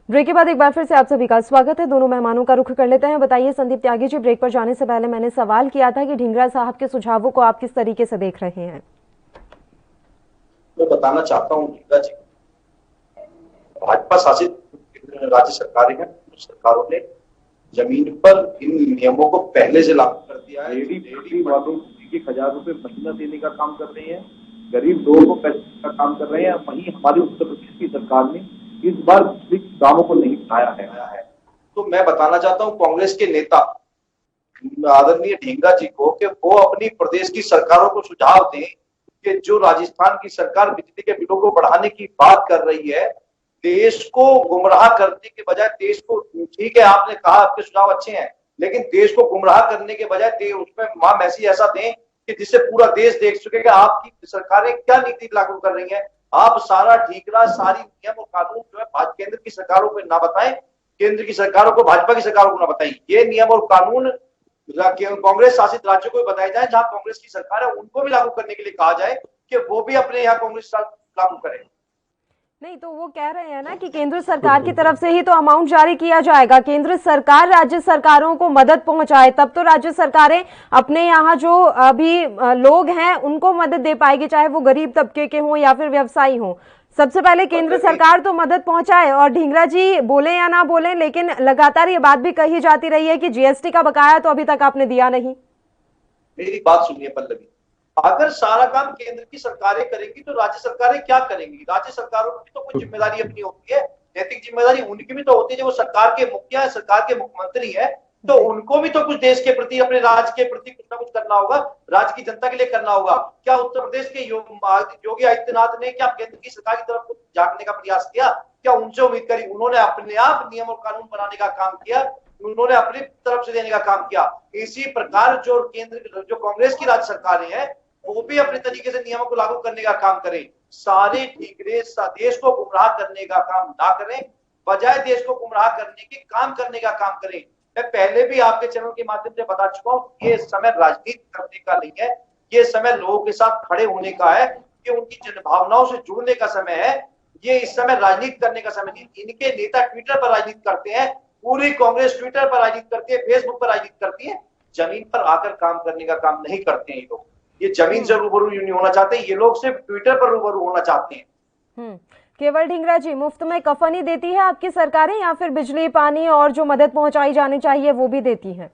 A: ब्रेक के बाद एक बार फिर से आप सभी का स्वागत है। दोनों मेहमानों का रुख कर लेते हैं। बताइए संदीप त्यागी जी, ब्रेक पर जाने से पहले मैंने सवाल किया था कि ढींगरा साहब के सुझावों को आप किस तरीके से देख रहे हैं।
J: मैं बताना चाहता हूँ ढींगरा जी, भाजपा शासित राज्य सरकारें हैं, सरकारों ने जमीन पर इन नियमों को पहले से लागू कर दिया है। रेडी वालों को 1000 रुपए महीना देने का काम कर रही है, गरीब लोगों को पैसे का काम कर रहे हैं। वहीं हमारी उत्तर प्रदेश की सरकार ने इस बार बिजली के दामों को नहीं बढ़ाया है। तो मैं बताना चाहता हूँ कांग्रेस के नेता आदरणीय ढींगरा जी को कि वो अपनी प्रदेश की सरकारों को सुझाव दें कि जो राजस्थान की सरकार बिजली के बिलों को बढ़ाने की बात कर रही है, देश को गुमराह करने के बजाय देश को, ठीक है आपने कहा आपके सुझाव अच्छे हैं, लेकिन देश को गुमराह करने के बजाय उसमें वहां मैसेज ऐसा दें कि जिससे पूरा देश देख सके कि आपकी सरकारें क्या नीति लागू कर रही हैं। आप सारा ढींगरा, सारी नियम और कानून जो है केंद्र की सरकारों को ना बताएं, केंद्र की सरकारों को, भाजपा की सरकारों को ना बताएं। ये नियम और कानून कांग्रेस शासित राज्यों को भी बताया जाए, जहां कांग्रेस की सरकार है उनको भी लागू करने के लिए कहा जाए कि वो भी अपने यहाँ कांग्रेस लागू करें।
A: नहीं तो वो कह रहे हैं ना कि केंद्र सरकार की तरफ से ही तो अमाउंट जारी किया जाएगा, केंद्र सरकार राज्य सरकारों को मदद पहुंचाए तब तो राज्य सरकारें अपने यहाँ जो अभी लोग हैं उनको मदद दे पाएगी, चाहे वो गरीब तबके के हों या फिर व्यवसायी हों। सबसे पहले केंद्र सरकार तो मदद पहुंचाए। और ढींगरा जी बोले या ना बोले, लेकिन लगातार ये बात भी कही जाती रही है कि जीएसटी का बकाया तो अभी तक आपने दिया नहीं।
J: मेरी बात सुनिए पल्लवी, अगर सारा काम केंद्र की सरकारें करेंगी तो राज्य सरकारें क्या करेंगी? राज्य सरकारों की तो कुछ जिम्मेदारी अपनी होती है, नैतिक जिम्मेदारी उनकी भी तो होती है। जो वो सरकार के मुखिया है, सरकार के मुख्यमंत्री है, तो उनको भी तो कुछ देश के प्रति, अपने राज्य के प्रति कुछ ना कुछ करना होगा, राज्य की जनता के लिए करना होगा। क्या उत्तर प्रदेश के योगी आदित्यनाथ ने क्या केंद्र की सरकार की तरफ झांकने का प्रयास किया? क्या उनसे उम्मीद करी? उन्होंने अपने आप नियम और कानून बनाने का काम किया, उन्होंने अपनी तरफ से देने का काम किया। इसी प्रकार जो केंद्र, जो कांग्रेस की राज्य सरकारें हैं, वो भी अपने तरीके से नियमों को लागू करने का काम करें। सारे ठीकरे देश को गुमराह करने का काम ना करें, बजाय देश को गुमराह करने के काम करने का काम करें। मैं पहले भी आपके चैनल के माध्यम से बता चुका हूं, ये समय राजनीति करने का नहीं है, ये समय लोगों के साथ खड़े होने का है, ये उनकी जनभावनाओं से जुड़ने का समय है। ये इस समय राजनीति करने का समय नहीं। इनके नेता ट्विटर पर राजनीति करते हैं, पूरी कांग्रेस ट्विटर पर राजनीति करती है, फेसबुक पर राजनीति करती है, जमीन पर आकर काम करने का काम नहीं करते हैं ये लोग। ये जमीन से रूबरू नहीं होना चाहते, ये लोग सिर्फ ट्विटर पर रूबरू होना चाहते हैं।
A: केवल ढींगरा जी, मुफ्त में कफन ही देती है आपकी सरकारें या फिर बिजली, पानी और जो मदद पहुंचाई जानी चाहिए वो भी देती है?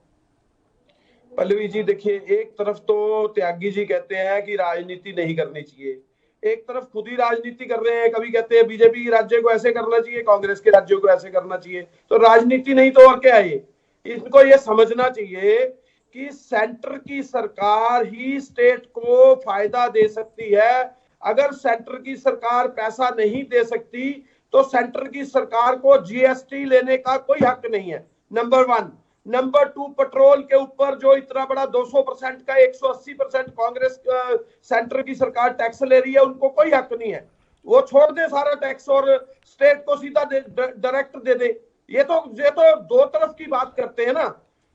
K: पल्लवी जी देखिए, एक तरफ तो त्यागी जी कहते हैं कि राजनीति नहीं करनी चाहिए, एक तरफ खुद ही राजनीति कर रहे हैं। कभी कहते हैं बीजेपी राज्य को ऐसे करना चाहिए, कांग्रेस के राज्यों को ऐसे करना चाहिए। तो राजनीति नहीं तो और क्या है? इनको ये समझना चाहिए कि सेंटर की सरकार ही स्टेट को फायदा दे सकती है। अगर सेंटर की सरकार पैसा नहीं दे सकती तो सेंटर की सरकार को जीएसटी लेने का कोई हक नहीं है, नंबर 1। नंबर 2, पेट्रोल के ऊपर जो इतना बड़ा 200% का 180% कांग्रेस सेंटर की सरकार टैक्स ले रही है, उनको कोई हक नहीं है। वो छोड़ दे सारा टैक्स और स्टेट को सीधा डायरेक्ट दे दे। ये तो दो तरफ की बात करते हैं ना।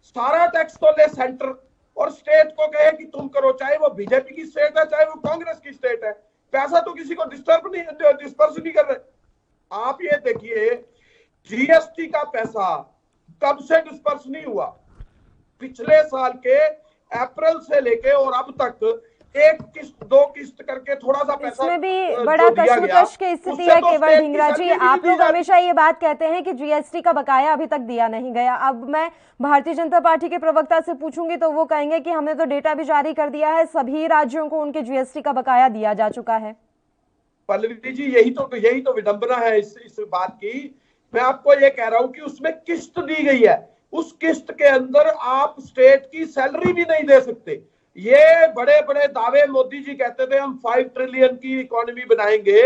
K: सारा टैक्स तो ले सेंटर और स्टेट को कहे कि तुम करो, चाहे वो बीजेपी की स्टेट है चाहे वो कांग्रेस की स्टेट है। पैसा तो किसी को डिस्पर्स नहीं कर रहे। आप ये देखिए, जीएसटी का पैसा कब से डिस्पर्स नहीं हुआ? पिछले साल के अप्रैल से लेके और अब तक एक किस्त, दो किस्त करके थोड़ा सा पैसा
A: इसमें भी बड़ा कश्मकश की स्थिति है। केवल ढींगरा जी, आप लोग हमेशा ये बात कहते हैं कि जीएसटी का बकाया अभी तक दिया नहीं गया। अब मैं भारतीय जनता पार्टी के प्रवक्ता से पूछूंगी तो वो कहेंगे कि हमने तो डेटा भी जारी कर दिया है, सभी राज्यों को उनके जीएसटी का बकाया दिया जा चुका है।
K: पल्लवी जी, यही तो विडंबना है इस बात की। मैं आपको ये कह रहा हूं कि उसमें किस्त दी गई है, उस किस्त के अंदर आप स्टेट की सैलरी भी नहीं दे सकते। ये बड़े बड़े दावे मोदी जी कहते थे हम 5 ट्रिलियन की इकोनॉमी बनाएंगे,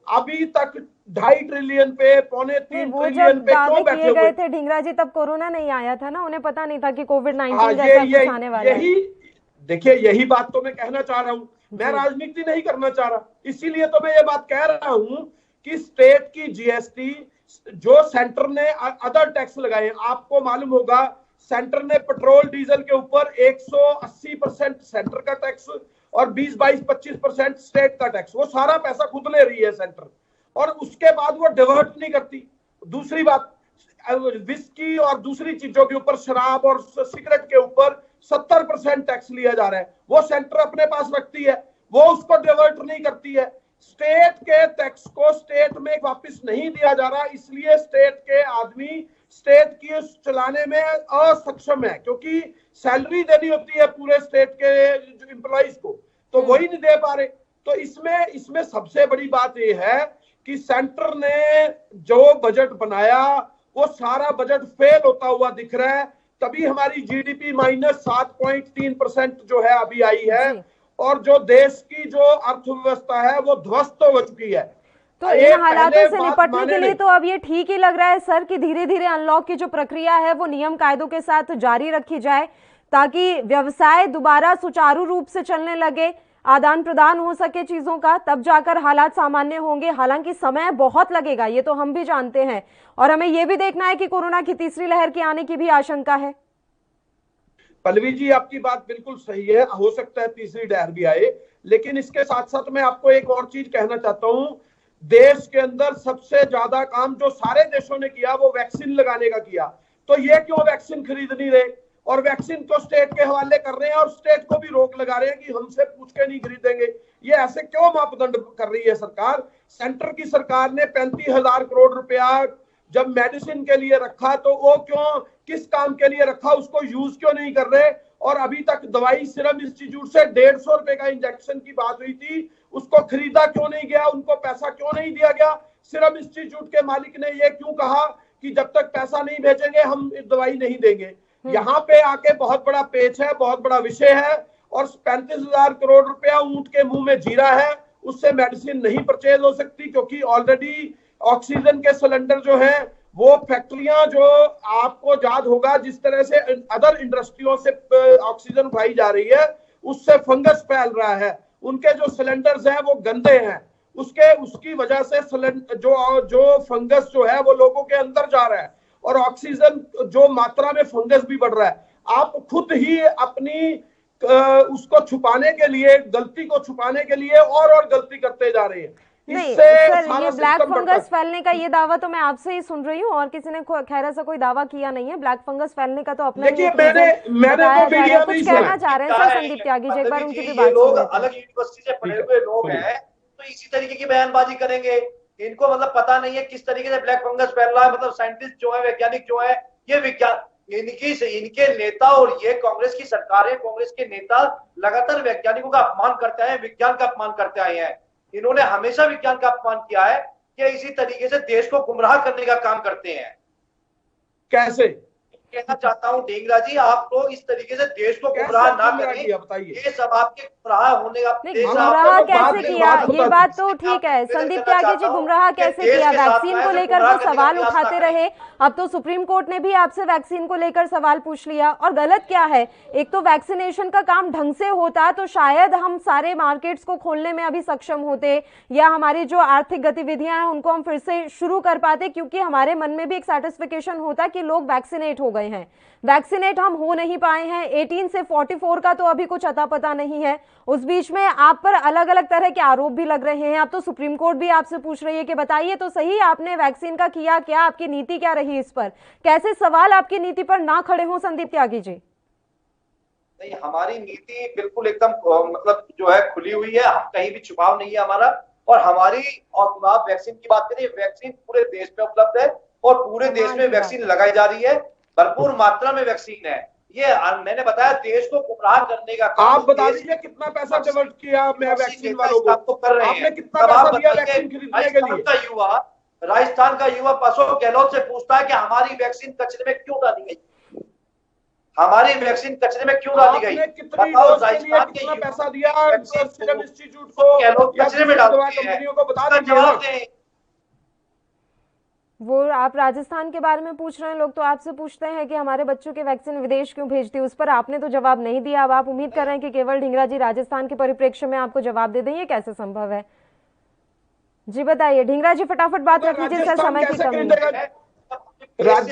K: अभी तक 2.5 ट्रिलियन पे, 3.25 ट्रिलियन पे क्यों बैठे हुए
A: गए थे ढींगरा जी? तब कोरोना नहीं आया था ना, उन्हें पता नहीं था कि कोविड-19 जैसा कुछ आने वाला है।
K: देखिए, यही बात तो मैं कहना चाह रहा हूँ। मैं राजनीति नहीं करना चाह रहा, इसीलिए तो मैं ये बात कह रहा हूँ कि स्टेट की जीएसटी जो सेंटर ने अदर टैक्स लगाए, आपको मालूम होगा सेंटर ने पेट्रोल डीजल के ऊपर 180% सेंटर का टैक्स और 20-22-25% स्टेट का टैक्स, वो सारा पैसा खुद ले रही है सेंटर, और उसके बाद वो डिवर्ट नहीं करती। दूसरी बात, विस्की और दूसरी चीजों के ऊपर, शराब और सिगरेट के ऊपर 70% टैक्स लिया जा रहा है, वो सेंटर अपने पास रखती है, वो उसको डिवर्ट नहीं करती है। स्टेट के टैक्स को स्टेट में वापस नहीं दिया जा रहा, इसलिए स्टेट के आदमी स्टेट की चलाने में असक्षम है, क्योंकि सैलरी देनी होती है पूरे स्टेट के एम्प्लॉइज को, तो वही नहीं दे पा रहे। तो इसमें सबसे बड़ी बात यह है कि सेंटर ने जो बजट बनाया वो सारा बजट फेल होता हुआ दिख रहा है। तभी हमारी जीडीपी -7.3% जो है अभी आई है, और जो देश की जो अर्थव्यवस्था है वो ध्वस्त हो चुकी है।
A: तो इन हालातों से निपटने के लिए तो अब ये ठीक ही लग रहा है सर कि धीरे धीरे अनलॉक की जो प्रक्रिया है वो नियम कायदों के साथ जारी रखी जाए, ताकि व्यवसाय दोबारा सुचारू रूप से चलने लगे, आदान प्रदान हो सके चीजों का, तब जाकर हालात सामान्य होंगे। हालांकि समय बहुत लगेगा, ये तो हम भी जानते हैं, और हमें ये भी देखना है कि कोरोना की तीसरी लहर के आने की भी आशंका है।
K: पल्लवी जी, आपकी बात बिल्कुल सही है, हो सकता है तीसरी लहर भी आए, लेकिन इसके साथ साथ मैं आपको एक और चीज कहना चाहता हूं। देश के अंदर सबसे ज्यादा काम जो सारे देशों ने किया वो वैक्सीन लगाने का किया, तो ये क्यों वैक्सीन खरीद नहीं रहे और वैक्सीन को स्टेट के हवाले कर रहे हैं और स्टेट को भी रोक लगा रहे हैं कि हमसे पूछ के नहीं खरीदेंगे। ये ऐसे क्यों मापदंड कर रही है सरकार? सेंटर की सरकार ने 35,000 करोड़ रुपया जब मेडिसिन के लिए रखा तो वो क्यों, किस काम के लिए रखा, उसको यूज क्यों नहीं कर रहे? और अभी तक दवाई सीरम इंस्टीट्यूट से 150 रुपए का इंजेक्शन की बात हुई थी, उसको खरीदा क्यों नहीं गया, उनको पैसा क्यों नहीं दिया गया? सीरम इंस्टीट्यूट के मालिक ने ये क्यों कहा कि जब तक पैसा नहीं भेजेंगे हम दवाई नहीं देंगे? यहाँ पे आके बहुत बड़ा पेच है, बहुत बड़ा विषय है। और 35,000 करोड़ रुपया ऊंट के मुंह में जीरा है, उससे मेडिसिन नहीं परचेज हो सकती, क्योंकि ऑलरेडी ऑक्सीजन के सिलेंडर जो है वो फैक्ट्रियां, जो आपको याद होगा जिस तरह से अदर इंडस्ट्रियों से ऑक्सीजन उठाई जा रही है, उससे फंगस फैल रहा है, उनके जो सिलेंडर्स हैं वो गंदे हैं, उसकी वजह से जो फंगस जो है वो लोगों के अंदर जा रहा है और ऑक्सीजन जो मात्रा में फंगस भी बढ़ रहा है। आप खुद ही अपनी उसको छुपाने के लिए, गलती को छुपाने के लिए और गलती करते जा रहे हैं।
A: नहीं सर, ये ब्लैक फंगस फैलने का ये दावा तो मैं आपसे ही सुन रही हूँ और किसी ने खैर ऐसा कोई दावा किया नहीं है। ब्लैक फंगस फैलने का तो अपना
K: मैंने तो मीडिया में
A: कुछ कहना चाह रहे हैं सर संदीप त्यागी जी, एक बार उनकी भी बात
J: लोग अलग यूनिवर्सिटी से पढ़े हुए लोग हैं तो इसी तरीके की बयानबाजी करेंगे। इनको मतलब पता नहीं है किस तरीके से ब्लैक फंगस फैल रहा है। मतलब साइंटिस्ट जो है, वैज्ञानिक जो है, ये विज्ञान इनके नेता और ये कांग्रेस की सरकार है, कांग्रेस के नेता लगातार वैज्ञानिकों का अपमान करते हैं, विज्ञान का अपमान करते आए हैं। इन्होंने हमेशा विज्ञान का अपमान किया है कि इसी तरीके से देश को गुमराह करने का काम करते हैं।
K: कैसे?
J: कहना चाहता हूं ढींगरा जी, आप लोग इस तरीके से देश को गुमराह ना करें, ये सब आपके गुमराह होने का।
A: गुमराह कैसे किया, ये बात तो ठीक है संदीप त्यागी जी, गुमराह कैसे किया? वैक्सीन को लेकर वो सवाल उठाते रहे, अब तो सुप्रीम कोर्ट ने भी आपसे वैक्सीन को लेकर सवाल पूछ लिया। और गलत क्या है? एक तो वैक्सीनेशन का काम ढंग से होता तो शायद हम सारे मार्केट्स को खोलने में अभी सक्षम होते, या हमारी जो आर्थिक गतिविधियां हैं उनको हम फिर से शुरू कर पाते, क्योंकि हमारे मन में भी एक सेटिस्फिकेशन होता कि लोग वैक्सीनेट हो गए हैं। वैक्सीनेट हम हो नहीं पाए हैं। 18 से 44 का तो अभी कुछ अता पता नहीं है। उस बीच में आप पर अलग अलग तरह के आरोप भी लग रहे हैं। अब तो सुप्रीम कोर्ट भी आपसे पूछ रही है कि बताइए तो सही, आपने वैक्सीन का किया क्या, आपकी नीति क्या रही इस पर? कैसे सवाल आपकी नीति पर ना खड़े हो संदीप त्यागी जी?
J: नहीं, हमारी नीति बिल्कुल एकदम मतलब जो है खुली हुई है, हम कहीं भी छुपाव नहीं है हमारा। और हमारी, और आप वैक्सीन की बात करिए, वैक्सीन पूरे देश में उपलब्ध है और पूरे देश में वैक्सीन लगाई जा रही है, भरपूर मात्रा में वैक्सीन है। ये मैंने बताया देश को गुमराह करने का काम।
K: आप बता दीजिए कितना पैसा डाइवर्ट किया मैं वैक्सीन वालों को?
J: तो कर रहे हैं।
K: आपने कितना पैसा दिया वैक्सीन खरीदने के लिए?
J: राजस्थान का युवा अशोक गहलोत से पूछता है कि हमारी वैक्सीन कचरे में क्यों डाली गई, हमारी वैक्सीन कचरे में क्यों डाली गई?
K: कितना पैसा दिया सीरम इंस्टीट्यूट को,
J: कचरे में डाल
K: कंपनियों को? बता दीजिए।
A: वो आप राजस्थान के बारे में पूछ रहे हैं, लोग तो आपसे पूछते हैं कि हमारे बच्चों के वैक्सीन विदेश क्यों भेजती है, उस पर आपने तो जवाब नहीं दिया। अब आप उम्मीद कर रहे हैं कि केवल ढींगरा जी राजस्थान के परिप्रेक्ष्य में आपको जवाब दे दें, ये कैसे संभव है? जी बताइए ढींगरा जी, फटाफट बात रख लीजिए सर, समय की कमी है।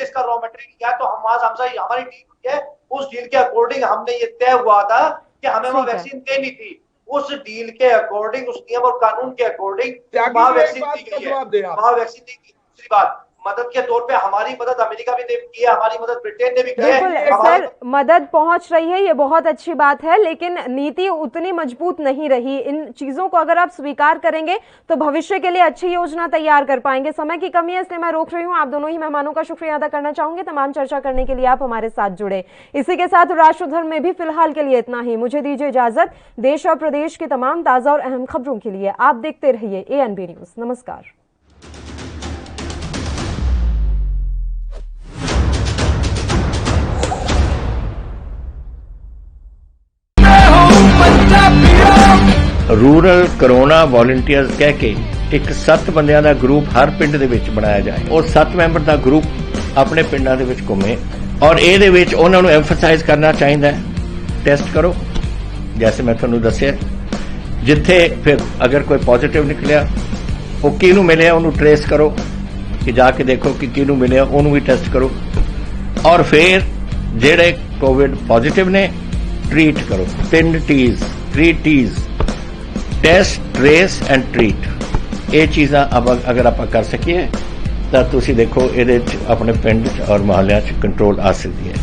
J: इसका रॉ मटेरियल किया तो हमारी डील है, उस डील के अकॉर्डिंग हमने ये तय हुआ था कि हमें वो वैक्सीन देनी थी। उस डील के अकॉर्डिंग, उस नियम और कानून के अकॉर्डिंग वहां वैक्सीन दी गई है, वहां वैक्सीन दी गई। दूसरी बात, मदद के तौर पे हमारी मदद अमेरिका भी की है, हमारी मदद ब्रिटेन ने भी की है।
A: बिल्कुल सर, मदद पहुंच रही है, ये बहुत अच्छी बात है, लेकिन नीति उतनी मजबूत नहीं रही। इन चीजों को अगर आप स्वीकार करेंगे तो भविष्य के लिए अच्छी योजना तैयार कर पाएंगे। समय की कमी है इसलिए मैं रोक रही हूँ। आप दोनों ही मेहमानों का शुक्रिया अदा करना चाहूंगी, तमाम चर्चा करने के लिए आप हमारे साथ जुड़े। इसी के साथ राष्ट्रधर्म में भी फिलहाल के लिए इतना ही। मुझे दीजिए इजाजत। देश और प्रदेश की तमाम ताजा और अहम खबरों के लिए आप देखते रहिए ANB न्यूज। नमस्कार।
F: रूरल कोरोना वॉलंटियर्स कह के एक 7 ਬੰਦਿਆਂ ਦਾ ਗਰੁੱਪ ਹਰ ਪਿੰਡ ਦੇ ਵਿੱਚ ਬਣਾਇਆ ਜਾਏ। ਉਹ 7 ਮੈਂਬਰ ਦਾ ਗਰੁੱਪ ਆਪਣੇ ਪਿੰਡਾਂ ਦੇ ਵਿੱਚ ਘੁੰਮੇ ਔਰ ਇਹਦੇ ਵਿੱਚ ਉਹਨਾਂ ਨੂੰ ਐਮਫਸਾਈਜ਼ ਕਰਨਾ ਚਾਹੀਦਾ ਹੈ ਟੈਸਟ ਕਰੋ, जैसे मैं ਤੁਹਾਨੂੰ ਦੱਸਿਆ। ਜਿੱਥੇ ਫਿਰ ਅਗਰ ਕੋਈ ਪੋਜ਼ਿਟਿਵ ਨਿਕਲਿਆ ਉਹ ਕਿਹਨੂੰ ਮਿਲਿਆ ਉਹਨੂੰ ਟ੍ਰੇਸ ਕਰੋ, ਕਿ ਜਾ ਕੇ ਦੇਖੋ ਕਿ ਕਿਹਨੂੰ ਮਿਲਿਆ ਉਹਨੂੰ ਵੀ ਟੈਸਟ ਕਰੋ। और फिर ਜਿਹੜੇ ਕੋविड पॉजिटिव ने ट्रीट करो। 3 T's, 3 T's, test, trace and treat. ये चीज़ां अगर आप कर सकीए तो तुसी देखो ये अपने पिंड और मोहल्ले कंट्रोल आ सकती है।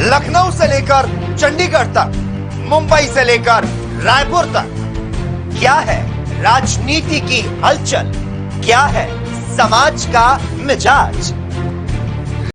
G: लखनऊ से लेकर चंडीगढ़ तक, मुंबई से लेकर रायपुर तक, क्या है राजनीति की हलचल, क्या है समाज का मिजाज,